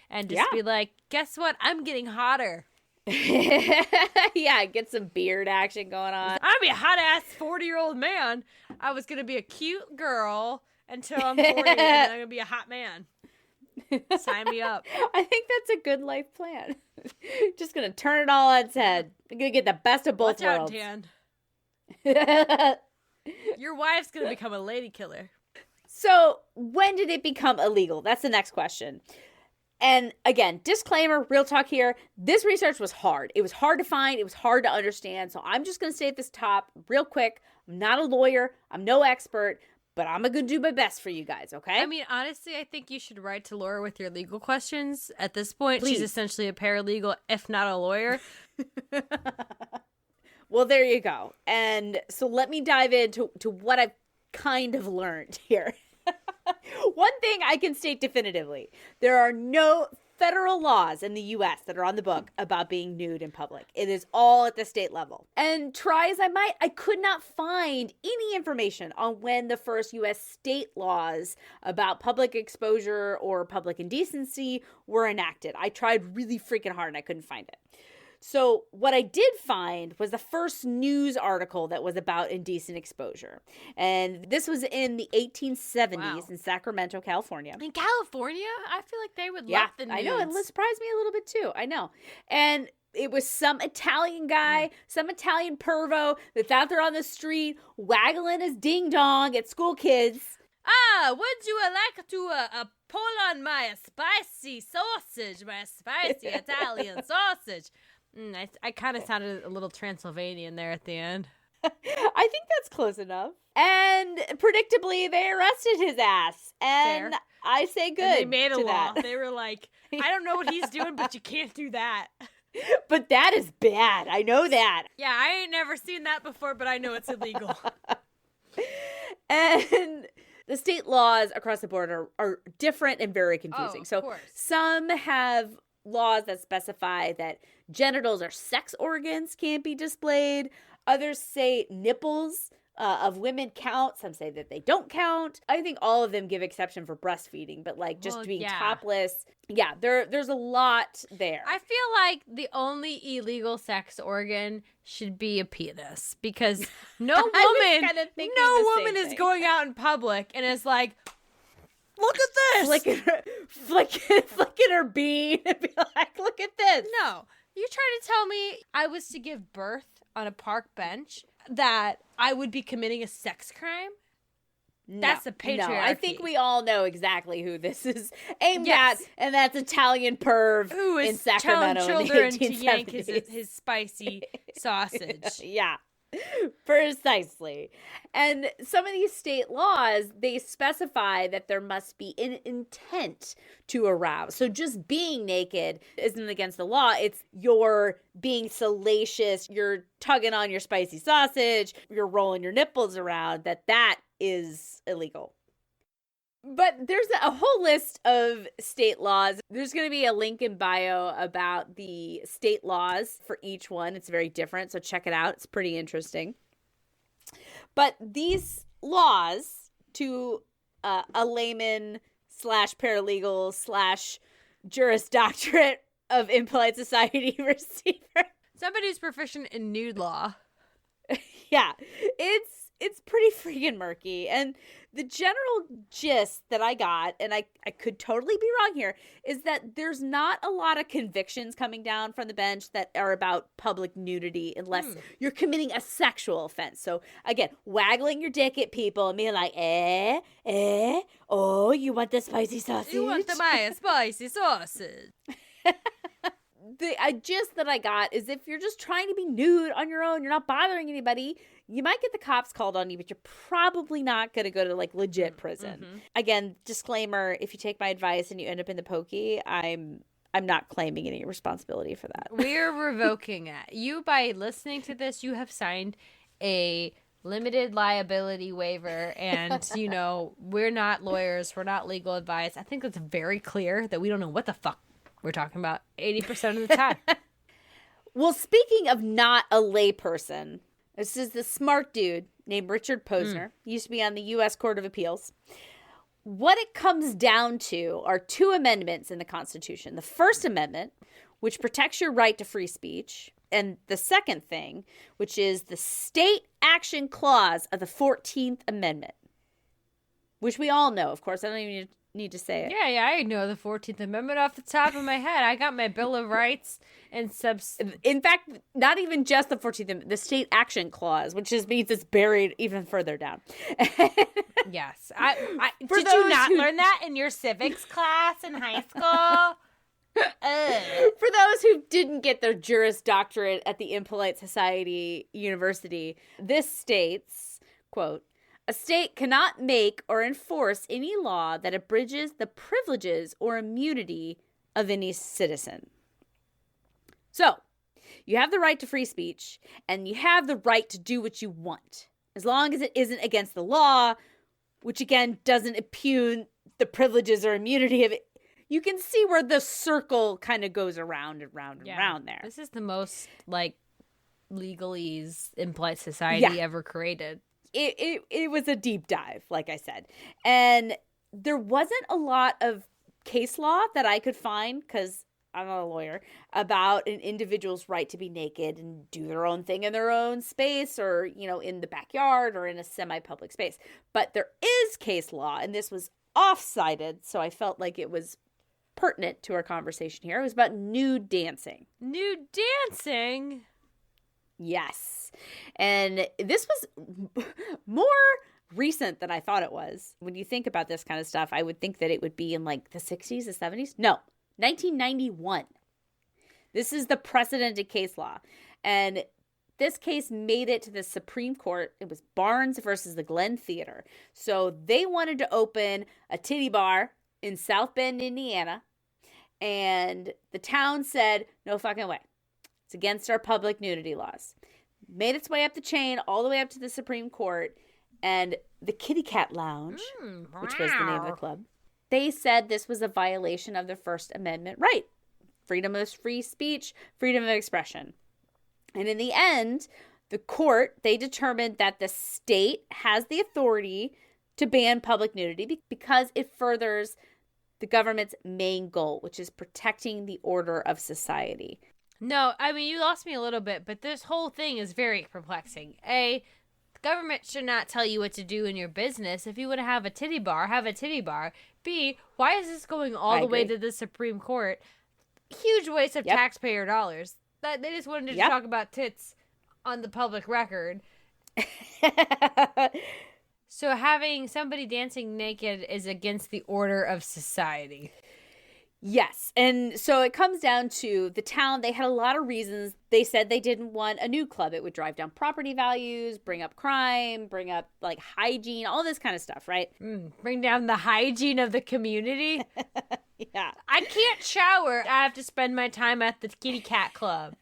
and just be like, guess what? I'm getting hotter. Yeah, get some beard action going on. I'm gonna be a hot ass 40-year-old man. I was gonna be a cute girl until I'm 40, and then I'm gonna be a hot man. Sign me up. I think that's a good life plan. Just gonna turn it all on its head. I'm gonna get the best of both worlds. Watch out, Dan. Your wife's gonna become a lady killer. So, when did it become illegal? That's the next question. And again, disclaimer, real talk here. This research was hard. It was hard to find. It was hard to understand. So I'm just going to stay at this top real quick. I'm not a lawyer. I'm no expert, but I'm going to do my best for you guys, okay? I mean, honestly, I think you should write to Laura with your legal questions. At this point, Please. She's essentially a paralegal, if not a lawyer. Well, there you go. And so let me dive into what I've kind of learned here. One thing I can state definitively, there are no federal laws in the U.S. that are on the book about being nude in public. It is all at the state level. And try as I might, I could not find any information on when the first U.S. state laws about public exposure or public indecency were enacted. I tried really freaking hard and I couldn't find it. So what I did find was the first news article that was about indecent exposure. And this was in the 1870s in Sacramento, California. In California? I feel like they would love the news. I know. It surprised me a little bit too. I know. And it was some Italian guy, some Italian pervo that's out there on the street waggling his ding dong at school kids. Would you like to pull on my spicy sausage, my spicy Italian sausage? I kind of sounded a little Transylvanian there at the end. I think that's close enough. And predictably, they arrested his ass. And Fair. I say good. And they made a law. That. They were like, I don't know what he's doing, but you can't do that. But that is bad. I know that. Yeah, I ain't never seen that before, but I know it's illegal. And the state laws across the board are different and very confusing. Of course. Some have laws that specify that genitals or sex organs can't be displayed. Others say nipples of women count. Some say that they don't count. I think all of them give exception for breastfeeding, but like just being topless. Yeah, there's a lot there. I feel like the only illegal sex organ should be a penis because no woman is going out in public and is like, look at this. Flicking her bean and be like, look at this. No. You trying to tell me I was to give birth on a park bench that I would be committing a sex crime? That's a patriarchy. No, I think we all know exactly who this is aimed at, and that's Italian perv who is in Sacramento telling children in the 1870s. to yank his spicy sausage. Yeah. Precisely. And some of these state laws, they specify that there must be an intent to arouse. So just being naked isn't against the law. It's you're being salacious, you're tugging on your spicy sausage, you're rolling your nipples around, that is illegal. But there's a whole list of state laws. There's going to be a link in bio about the state laws for each one. It's very different, so check it out. It's pretty interesting. But these laws, to a layman /paralegal / Juris Doctorate of Impolite Society receiver. Somebody who's proficient in nude law. Yeah, it's pretty freaking murky. And the general gist that I got, and I could totally be wrong here, is that there's not a lot of convictions coming down from the bench that are about public nudity unless you're committing a sexual offense. So again, waggling your dick at people and being like, oh, you want the spicy sausage? You want my spicy sausage? The gist that I got is if you're just trying to be nude on your own, you're not bothering anybody, you might get the cops called on you, but you're probably not going to go to like legit prison. Again, disclaimer, if you take my advice and you end up in the pokey, I'm not claiming any responsibility for that. We're revoking it. You, by listening to this, you have signed a limited liability waiver, and, you know, we're not lawyers, we're not legal advice. I think it's very clear that we don't know what the fuck we're talking about 80% of the time. Well, speaking of not a layperson, this is the smart dude named Richard Posner. He used to be on the U.S. Court of Appeals. What it comes down to are two amendments in the Constitution. The First Amendment, which protects your right to free speech, and the second thing, which is the State Action Clause of the 14th Amendment, which we all know, of course. I don't even need to say it. Yeah, I know the 14th Amendment off the top of my head. I got my Bill of Rights and In fact, not even just the 14th Amendment, the State Action Clause, which just means it's buried even further down. Yes. Did you not learn that in your civics class in high school? For those who didn't get their Juris Doctorate at the Impolite Society University, this states, quote, "A state cannot make or enforce any law that abridges the privileges or immunity of any citizen." So, you have the right to free speech, and you have the right to do what you want, as long as it isn't against the law, which again doesn't impugn the privileges or immunity of it. You can see where the circle kind of goes around and round and round there. This is the most, like, legalese impolite society ever created. It was a deep dive, like I said. And there wasn't a lot of case law that I could find, because I'm not a lawyer, about an individual's right to be naked and do their own thing in their own space, or, you know, in the backyard or in a semi-public space. But there is case law, and this was off-cited, so I felt like it was pertinent to our conversation here. It was about nude dancing. Nude dancing? Yes. And this was more recent than I thought it was. When you think about this kind of stuff, I would think that it would be in like the 60s, the 70s. No, 1991. This is the precedented case law. And this case made it to the Supreme Court. It was Barnes versus the Glen Theater. So they wanted to open a titty bar in South Bend, Indiana. And the town said, no fucking way. It's against our public nudity laws. Made its way up the chain, all the way up to the Supreme Court. And the Kitty Cat Lounge, which was the name of the club, they said this was a violation of the First Amendment right. Freedom of free speech, freedom of expression. And in the end, the court, they determined that the state has the authority to ban public nudity because it furthers the government's main goal, which is protecting the order of society. No, I mean, you lost me a little bit, but this whole thing is very perplexing. A, the government should not tell you what to do in your business. If you want to have a titty bar, have a titty bar. B, why is this going all the way to the Supreme Court? Huge waste of taxpayer dollars. That they just wanted to talk about tits on the public record. So having somebody dancing naked is against the order of society. Yes. And so it comes down to the town. They had a lot of reasons. They said they didn't want a new club. It would drive down property values, bring up crime, bring up like hygiene, all this kind of stuff, right? Bring down the hygiene of the community. Yeah. I can't shower. I have to spend my time at the kitty cat club.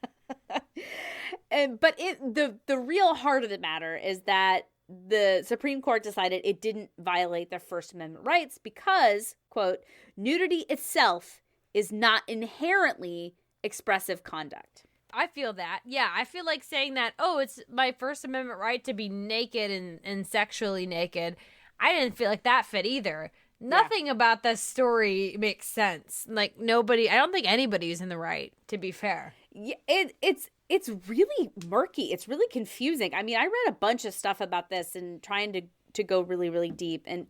But the real heart of the matter is that the Supreme Court decided it didn't violate their First Amendment rights because, quote, nudity itself is not inherently expressive conduct. I feel that. Yeah, I feel like saying that, oh, it's my First Amendment right to be naked and sexually naked. I didn't feel like that fit either. Nothing about this story makes sense. Like, I don't think anybody's in the right, to be fair. Yeah, it's really murky. It's really confusing. I mean, I read a bunch of stuff about this and trying to go really, really deep, and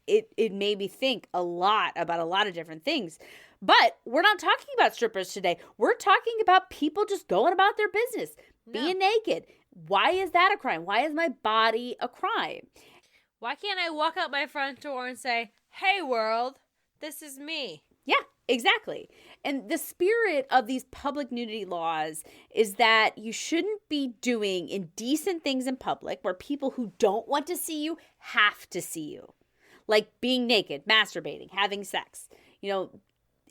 it made me think a lot about a lot of different things. But we're not talking about strippers today. We're talking about people just going about their business, being naked. Why is that a crime? Why is my body a crime? Why can't I walk out my front door and say, "Hey, world, this is me"? Yeah, exactly. And the spirit of these public nudity laws is that you shouldn't be doing indecent things in public where people who don't want to see you have to see you. Like being naked, masturbating, having sex. You know,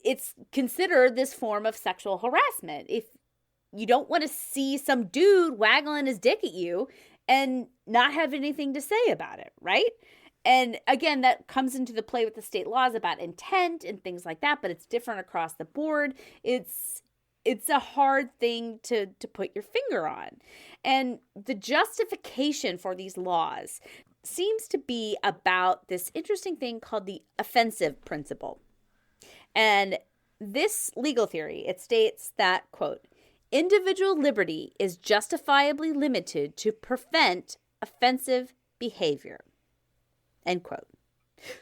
it's considered this form of sexual harassment. If you don't want to see some dude waggling his dick at you and not have anything to say about it, right? And again, that comes into the play with the state laws about intent and things like that, but it's different across the board. It's a hard thing to put your finger on. And the justification for these laws seems to be about this interesting thing called the offensive principle. And this legal theory, it states that, quote, individual liberty is justifiably limited to prevent offensive behavior, end quote.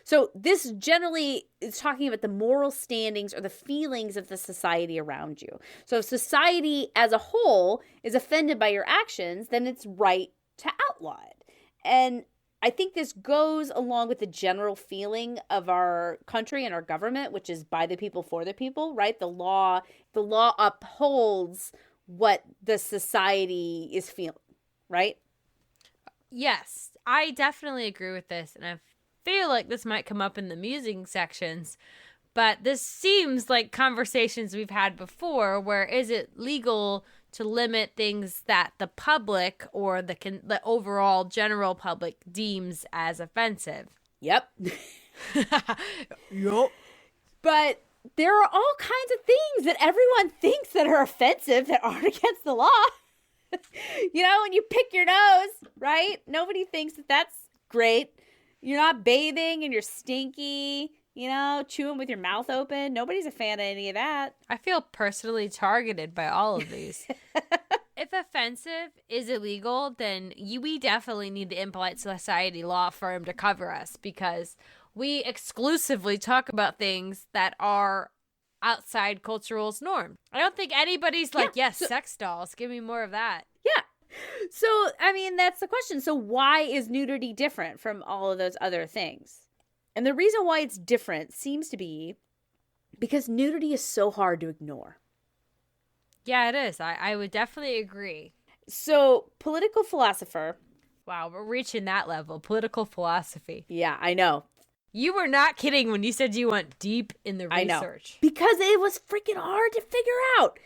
So this generally is talking about the moral standings or the feelings of the society around you. So if society as a whole is offended by your actions, then it's right to outlaw it. And I think this goes along with the general feeling of our country and our government, which is by the people, for the people, right? The law upholds what the society is feeling, right? Yes, I definitely agree with this. And I feel like this might come up in the musing sections, but this seems like conversations we've had before where is it legal to limit things that the public or the overall general public deems as offensive. Yep. Yup. But there are all kinds of things that everyone thinks that are offensive that aren't against the law. You know, when you pick your nose, right? Nobody thinks that that's great. You're not bathing and you're stinky, you know, chewing with your mouth open. Nobody's a fan of any of that. I feel personally targeted by all of these. If offensive is illegal, then we definitely need the Impolite Society law firm to cover us because we exclusively talk about things that are outside cultural norm. I don't think anybody's like, sex dolls, give me more of that. Yeah. So, I mean, that's the question. So why is nudity different from all of those other things? And the reason why it's different seems to be because nudity is so hard to ignore. Yeah, it is. I would definitely agree. So, political philosopher. Wow, we're reaching that level. Political philosophy. Yeah, I know. You were not kidding when you said you went deep in the research. I know. Because it was freaking hard to figure out.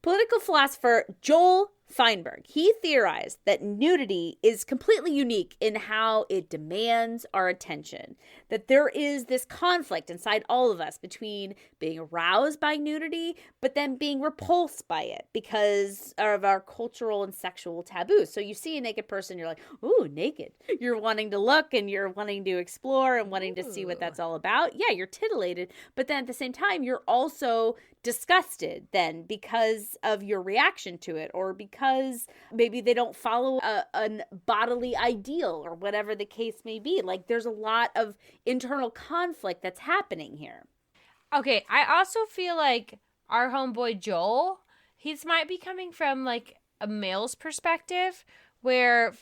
Political philosopher Joel Feinberg, he theorized that nudity is completely unique in how it demands our attention. That there is this conflict inside all of us between being aroused by nudity, but then being repulsed by it because of our cultural and sexual taboos. So you see a naked person, you're like, ooh, naked. You're wanting to look and you're wanting to explore and wanting to see what that's all about. Yeah, you're titillated. But then at the same time, you're also disgusted then because of your reaction to it or because maybe they don't follow a bodily ideal or whatever the case may be. Like there's a lot of internal conflict that's happening here. Okay, I also feel like our homeboy Joel, he's might be coming from like a male's perspective where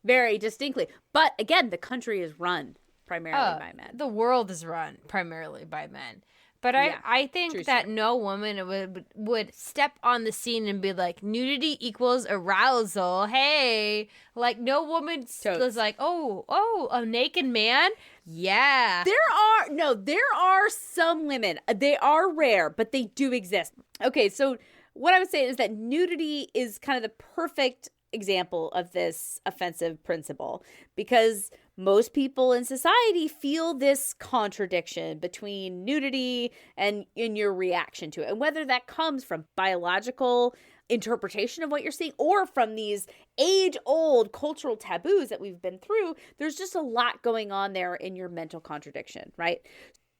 very distinctly. But again, the country is run primarily by men. The world is run primarily by men. But I think that no woman would step on the scene and be like, nudity equals arousal. Hey, like no woman was like, oh, a naked man. Yeah. There are some women. They are rare, but they do exist. Okay, so what I would say is that nudity is kind of the perfect example of this offensive principle because most people in society feel this contradiction between nudity and in your reaction to it. And whether that comes from biological interpretation of what you're seeing or from these age-old cultural taboos that we've been through. There's just a lot going on there in your mental contradiction, right?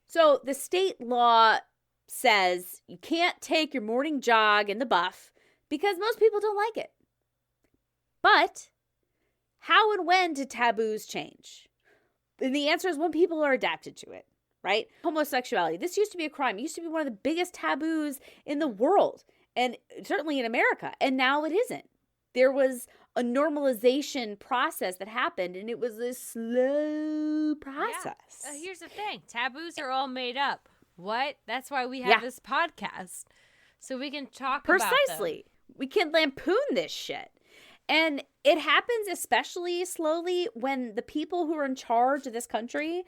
So the state law says you can't take your morning jog in the buff because most people don't like it. But how and when do taboos change? And the answer is when people are adapted to it, right? Homosexuality. This used to be a crime. It used to be one of the biggest taboos in the world, and certainly in America. And now it isn't. There was a normalization process that happened, and it was a slow process. Yeah. Here's the thing. Taboos are all made up. What? That's why we have this podcast. So we can talk about them. Precisely. We can lampoon this shit. And it happens especially slowly when the people who are in charge of this country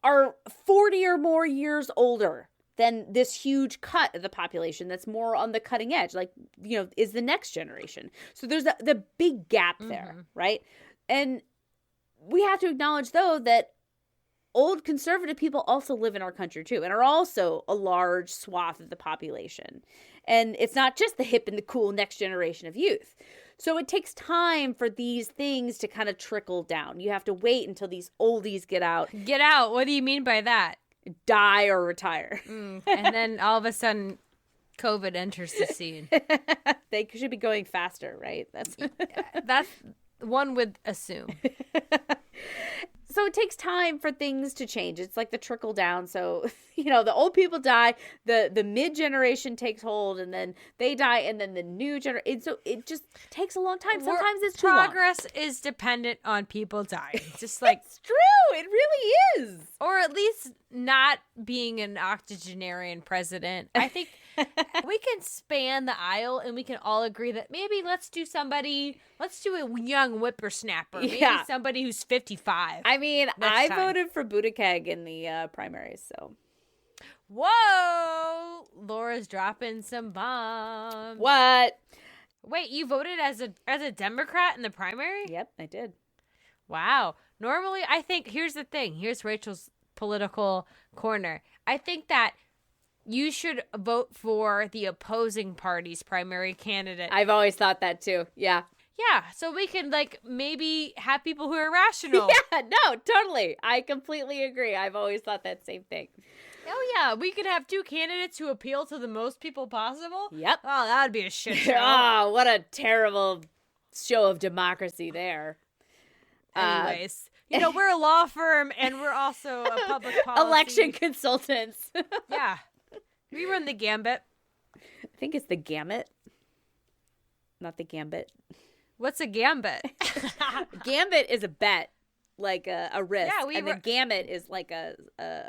are 40 or more years older than this huge cut of the population that's more on the cutting edge, like, you know, is the next generation. So there's the big gap there, right? And we have to acknowledge, though, that old conservative people also live in our country, too, and are also a large swath of the population. And it's not just the hip and the cool next generation of youth. So it takes time for these things to kind of trickle down. You have to wait until these oldies get out. Get out. What do you mean by that? Die or retire. And then all of a sudden, COVID enters the scene. They should be going faster, right? That's one would assume. So it takes time for things to change. It's like the trickle down. So, you know, the old people die, the mid-generation takes hold, and then they die, and then the new generation. So it just takes a long time. Sometimes it's too long. Progress is dependent on people dying. Just like it's true. It really is. Or at least not being an octogenarian president. I think we can span the aisle and we can all agree that maybe let's do a young whippersnapper. Maybe somebody who's 55. I mean, I voted for Buttigieg in the primaries, so. Whoa! Laura's dropping some bombs. What? Wait, you voted as a Democrat in the primary? Yep, I did. Wow. Normally, I think, here's the thing. Here's Rachel's political corner. I think that you should vote for the opposing party's primary candidate. I've always thought that too. Yeah. Yeah, so we can, like, maybe have people who are rational. Yeah, no, totally. I completely agree. I've always thought that same thing. Oh, yeah, we could have two candidates who appeal to the most people possible. Yep. Oh, that would be a shit show. Oh, what a terrible show of democracy there. Anyways, you know, we're a law firm and we're also a public policy. Election consultants. Yeah. We run the gambit. I think it's the gamut. Not the gambit. What's a gambit? Gambit is a bet, like a risk. Yeah, and the gamut is like a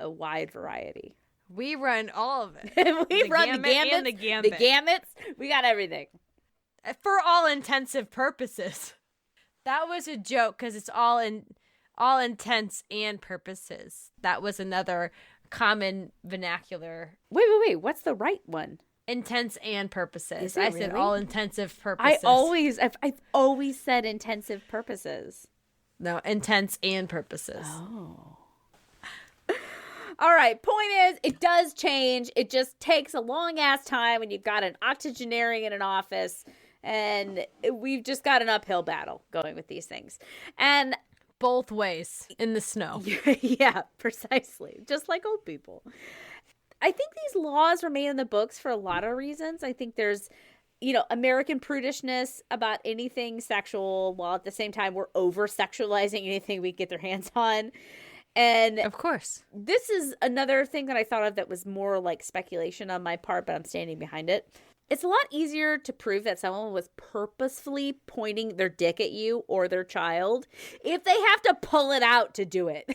wide variety. We run all of it. We run the gambits and the gambit. The gamuts. We got everything. For all intensive purposes. That was a joke because it's all intents and purposes. That was another common vernacular. Wait. What's the right one? Intents and purposes. I said all intensive purposes. I've always said intensive purposes. No, intents and purposes. Oh. All right. Point is, it does change. It just takes a long ass time when you've got an octogenarian in office, and we've just got an uphill battle going with these things. And both ways in the snow. Yeah, precisely. Just like old people. I think these laws remain in the books for a lot of reasons. I think there's, you know, American prudishness about anything sexual, while at the same time we're over-sexualizing anything we get their hands on. And of course, this is another thing that I thought of that was more like speculation on my part, but I'm standing behind it. It's a lot easier to prove that someone was purposefully pointing their dick at you or their child if they have to pull it out to do it.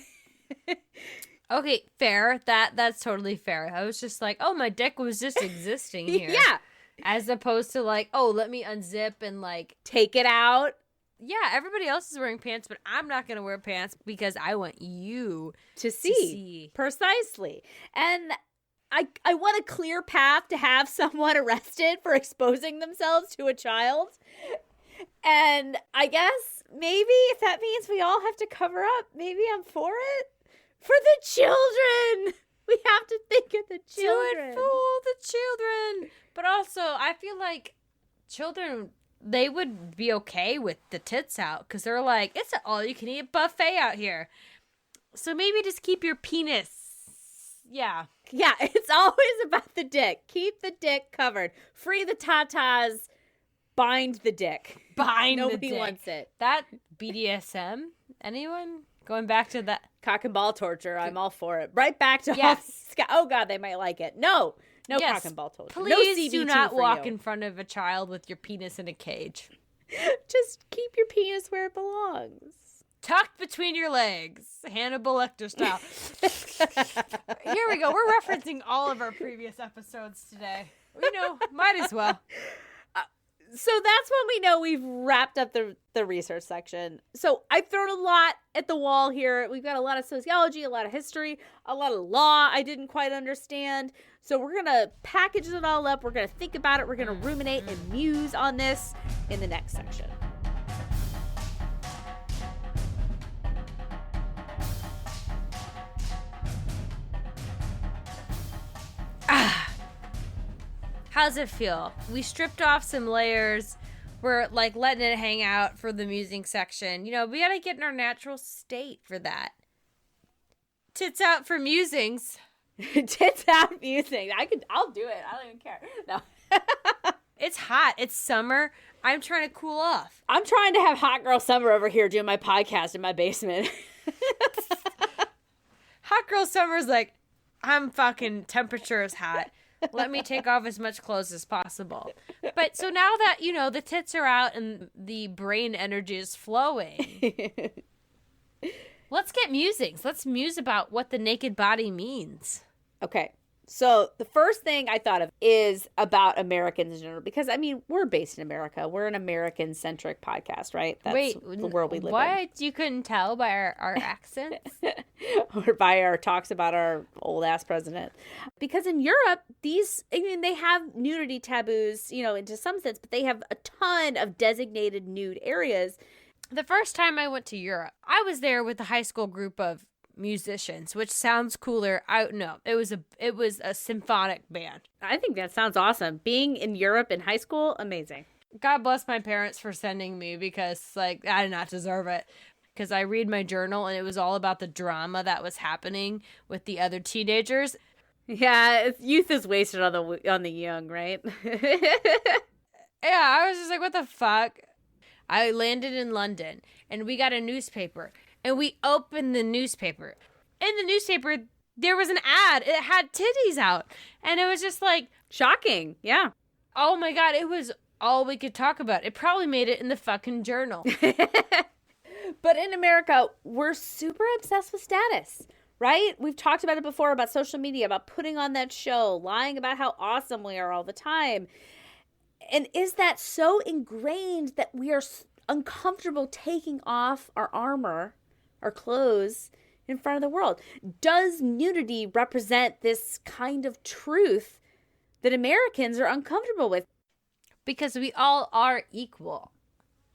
Okay, fair. That's totally fair. I was just like, oh, my dick was just existing here. Yeah. As opposed to like, oh, let me unzip and like take it out. Yeah, everybody else is wearing pants, but I'm not going to wear pants because I want you to see. Precisely. And I want a clear path to have someone arrested for exposing themselves to a child. And I guess maybe if that means we all have to cover up, maybe I'm for it. For the children. We have to think of the children. Do it for the children. But also, I feel like children, they would be okay with the tits out because they're like, it's an all-you-can-eat buffet out here. So maybe just keep your penis. Yeah. Yeah, it's always about the dick. Keep the dick covered. Free the tatas. Bind the dick. Bind the Nobody dick. wants it. That BDSM? Anyone? Going back to that. Cock and ball torture. I'm all for it. Right back to Yes. Oh, God, they might like it. No. No Yes. cock and ball torture. Please no CB2 do not for walk you. in front of a child with your penis in a cage. Just keep your penis where it belongs. Tucked between your legs. Hannibal Lecter style. Here we go. We're referencing all of our previous episodes today. Might as well. So that's when we know we've wrapped up the research section. So I've thrown a lot at the wall here. We've got a lot of sociology, a lot of history, a lot of law I didn't quite understand. So we're going to package it all up. We're going to think about it. We're going to ruminate and muse on this in the next section. How's it feel? We stripped off some layers. We're like letting it hang out for the musing section. We gotta get in our natural state for that. Tits out for musings. Tits out musing. I'll do it. I don't even care. No. It's hot. It's summer. I'm trying to cool off. I'm trying to have hot girl summer over here doing my podcast in my basement. Hot girl summer's like, I'm fucking temperature is hot. Let me take off as much clothes as possible. But so now that, the tits are out and the brain energy is flowing, let's get musings. Let's muse about what the naked body means. Okay. So the first thing I thought of is about Americans in general, because we're based in America. We're an American-centric podcast, right? That's the world we live in. What? You couldn't tell by our accents? Or by our talks about our old-ass president. Because in Europe, they have nudity taboos, into some sense, but they have a ton of designated nude areas. The first time I went to Europe, I was there with a high school group of musicians, which sounds cooler. It was a symphonic band. I think that sounds awesome. Being in Europe in high school, amazing. God bless my parents for sending me because I did not deserve it. Because I read my journal and it was all about the drama that was happening with the other teenagers. Yeah, youth is wasted on the young, right? Yeah, I was just like, what the fuck? I landed in London and we got a newspaper. And we opened the newspaper. In the newspaper, there was an ad. It had titties out. And it was just like... shocking. Yeah. Oh my God. It was all we could talk about. It probably made it in the fucking journal. But in America, we're super obsessed with status, right? We've talked about it before, about social media, about putting on that show, lying about how awesome we are all the time. And is that so ingrained that we are uncomfortable taking off our armor, our clothes, in front of the world? Does nudity represent this kind of truth that Americans are uncomfortable with? Because we all are equal.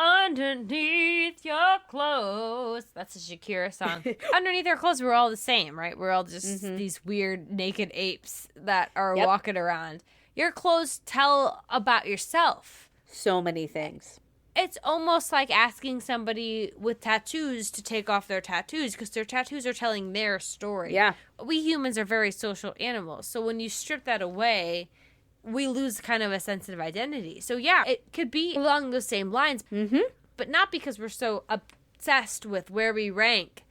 Underneath your clothes. That's a Shakira song. Underneath our clothes, we're all the same, right? We're all just these weird naked apes that are walking around. Your clothes tell about yourself. So many things. It's almost like asking somebody with tattoos to take off their tattoos because their tattoos are telling their story. Yeah. We humans are very social animals. So when you strip that away, we lose kind of a sense of identity. So yeah, it could be along those same lines, but not because we're so obsessed with where we rank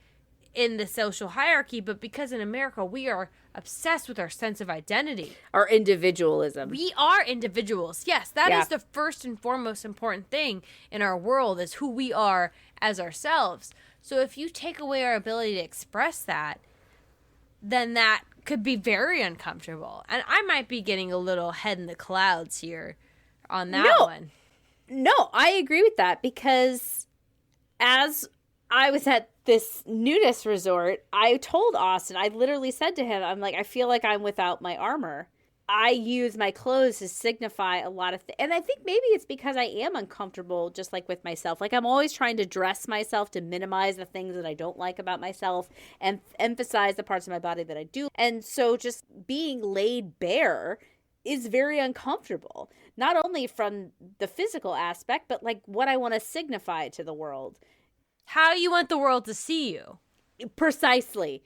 in the social hierarchy, but because in America we are obsessed with our sense of identity. Our individualism. We are individuals. Yes, that is the first and foremost important thing in our world is who we are as ourselves. So if you take away our ability to express that, then that could be very uncomfortable. And I might be getting a little head in the clouds here on that one. No, I agree with that because as I was at this nudist resort, I told Austin, I literally said to him, I'm like, I feel like I'm without my armor. I use my clothes to signify a lot of things. And I think maybe it's because I am uncomfortable just like with myself. Like I'm always trying to dress myself to minimize the things that I don't like about myself and emphasize the parts of my body that I do. And so just being laid bare is very uncomfortable, not only from the physical aspect, but like what I want to signify to the world. How you want the world to see you. Precisely.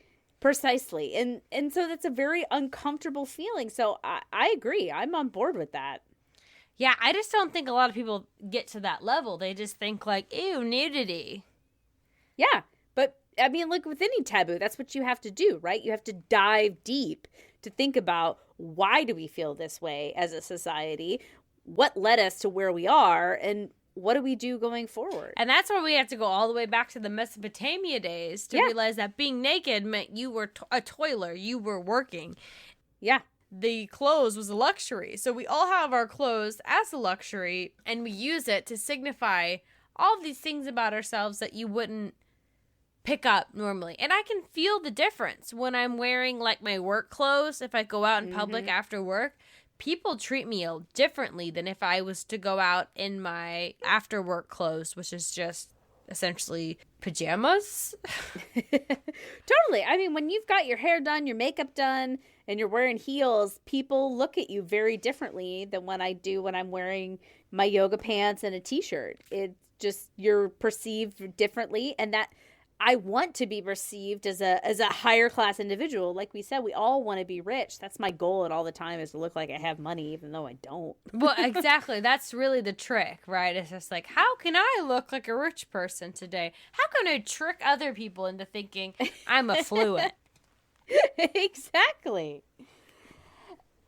And so that's a very uncomfortable feeling. So I agree. I'm on board with that. Yeah, I just don't think a lot of people get to that level. They just think like, ew, nudity. Yeah, but I mean, look, with any taboo, that's what you have to do, right? You have to dive deep to think about, why do we feel this way as a society? What led us to where we are? And what do we do going forward? And that's where we have to go all the way back to the Mesopotamia days to realize that being naked meant you were a toiler. You were working. Yeah. The clothes was a luxury. So we all have our clothes as a luxury, and we use it to signify all of these things about ourselves that you wouldn't pick up normally. And I can feel the difference when I'm wearing like my work clothes. If I go out in public after work, people treat me differently than if I was to go out in my after work clothes, which is just essentially pajamas. Totally. I mean, when you've got your hair done, your makeup done, and you're wearing heels, people look at you very differently than when I do when I'm wearing my yoga pants and a t-shirt. It's just, you're perceived differently, and that I want to be perceived as a higher class individual. Like we said, we all want to be rich. That's my goal at all the time, is to look like I have money, even though I don't. Well, exactly. That's really the trick, right? It's just like, how can I look like a rich person today? How can I trick other people into thinking I'm affluent? Exactly.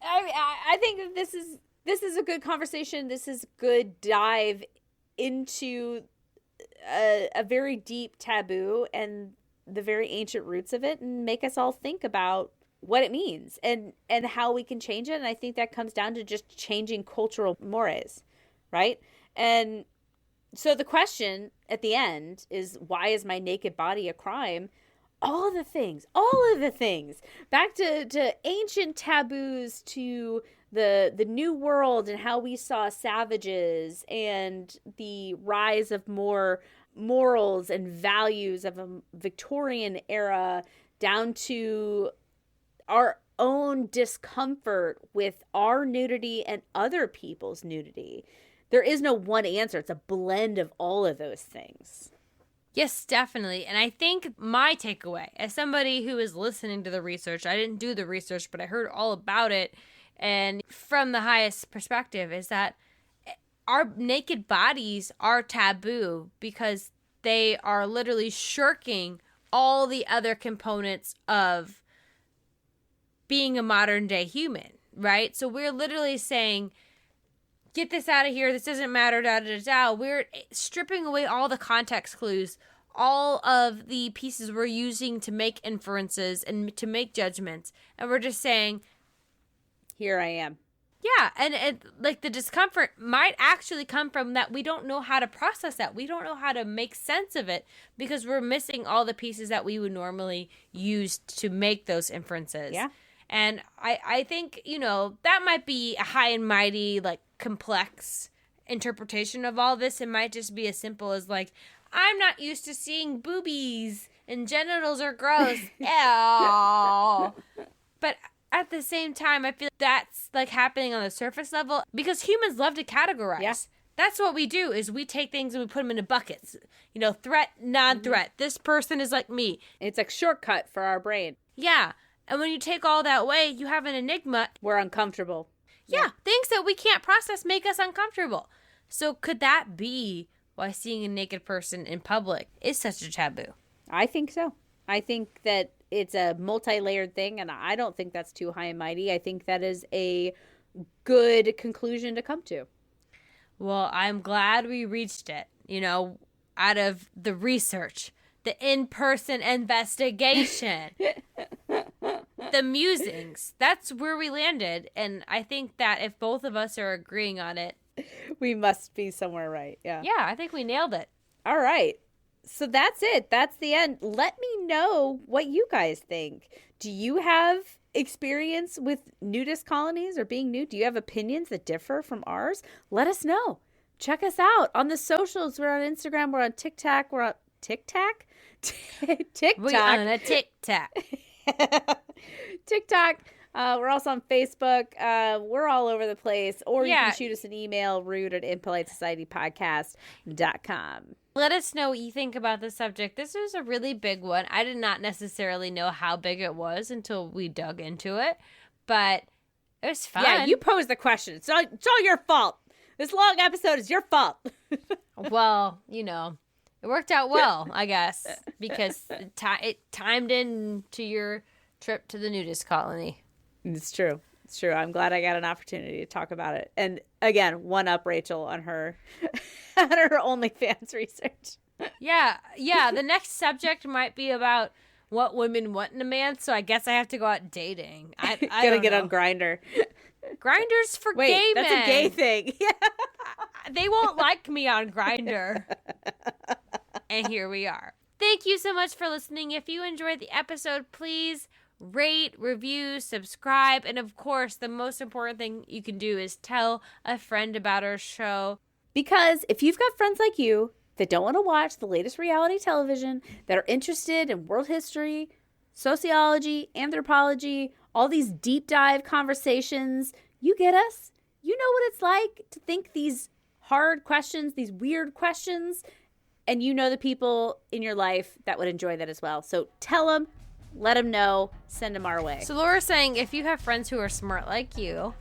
I think that this is a good conversation. This is a good dive into a very deep taboo and the very ancient roots of it, and make us all think about what it means and how we can change it. And I think that comes down to just changing cultural mores, right? And so the question at the end is, why is my naked body a crime? All of the things, back to ancient taboos, to the new world and how we saw savages, and the rise of more morals and values of a Victorian era, down to our own discomfort with our nudity and other people's nudity. There is no one answer. It's a blend of all of those things. Yes, definitely. And I think my takeaway, as somebody who is listening to the research, I didn't do the research, but I heard all about it, and from the highest perspective, is that our naked bodies are taboo because they are literally shirking all the other components of being a modern day human, right? So we're literally saying, get this out of here. This doesn't matter, da da da. We're stripping away all the context clues, all of the pieces we're using to make inferences and to make judgments. And we're just saying, here I am. Yeah, and like the discomfort might actually come from that we don't know how to process that. We don't know how to make sense of it because we're missing all the pieces that we would normally use to make those inferences. Yeah. And I think, that might be a high and mighty, like, complex interpretation of all this. It might just be as simple as, like, I'm not used to seeing boobies and genitals are gross. Ew. But at the same time, I feel that's, like, happening on the surface level because humans love to categorize. Yeah. That's what we do, is we take things and we put them into buckets. Threat, non-threat. Mm-hmm. This person is like me. It's a shortcut for our brain. Yeah. And when you take all that away, you have an enigma. We're uncomfortable. Yeah. Things that we can't process make us uncomfortable. So could that be why seeing a naked person in public is such a taboo? I think so. I think that it's a multi-layered thing, and I don't think that's too high and mighty. I think that is a good conclusion to come to. Well, I'm glad we reached it, out of the research, the in-person investigation, the musings. That's where we landed. And I think that if both of us are agreeing on it, we must be somewhere right. Yeah. Yeah, I think we nailed it. All right. So that's it. That's the end. Let me know what you guys think. Do you have experience with nudist colonies or being nude? Do you have opinions that differ from ours? Let us know. Check us out on the socials. We're on Instagram. We're on TikTok. We're on TikTok? TikTok. We're on a TikTok. TikTok. We're also on Facebook. We're all over the place. Or you Yeah. can shoot us an email, rude@impolitesocietypodcast.com. Let us know what you think about this subject. This was a really big one. I did not necessarily know how big it was until we dug into it, but it was fun. Yeah, you posed the question. It's all your fault. This long episode is your fault. Well, you know, it worked out well, I guess, because it timed in to your trip to the nudist colony. It's true. It's true. I'm glad I got an opportunity to talk about it. And again, one up Rachel on her on her OnlyFans research. Yeah. The next subject might be about what women want in a man, so I guess I have to go out dating. I Gotta get on Grindr. Grindr's for Wait, gay men. that's a gay thing. Yeah. They won't like me on Grindr. And here we are. Thank you so much for listening. If you enjoyed the episode, please rate, review, subscribe, and of course, the most important thing you can do is tell a friend about our show. Because if you've got friends like you that don't want to watch the latest reality television, that are interested in world history, sociology, anthropology, all these deep dive conversations, you get us. You know what it's like to think these hard questions, these weird questions, and you know the people in your life that would enjoy that as well. So tell them, let them know, send them our way. So Laura's saying if you have friends who are smart like you.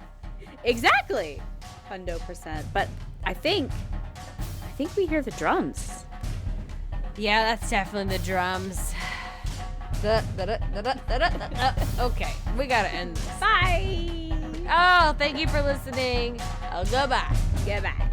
Exactly. 100%. But I think we hear the drums. Yeah, that's definitely the drums. Okay, we gotta end this. Bye. Oh, thank you for listening. Oh, goodbye. Goodbye.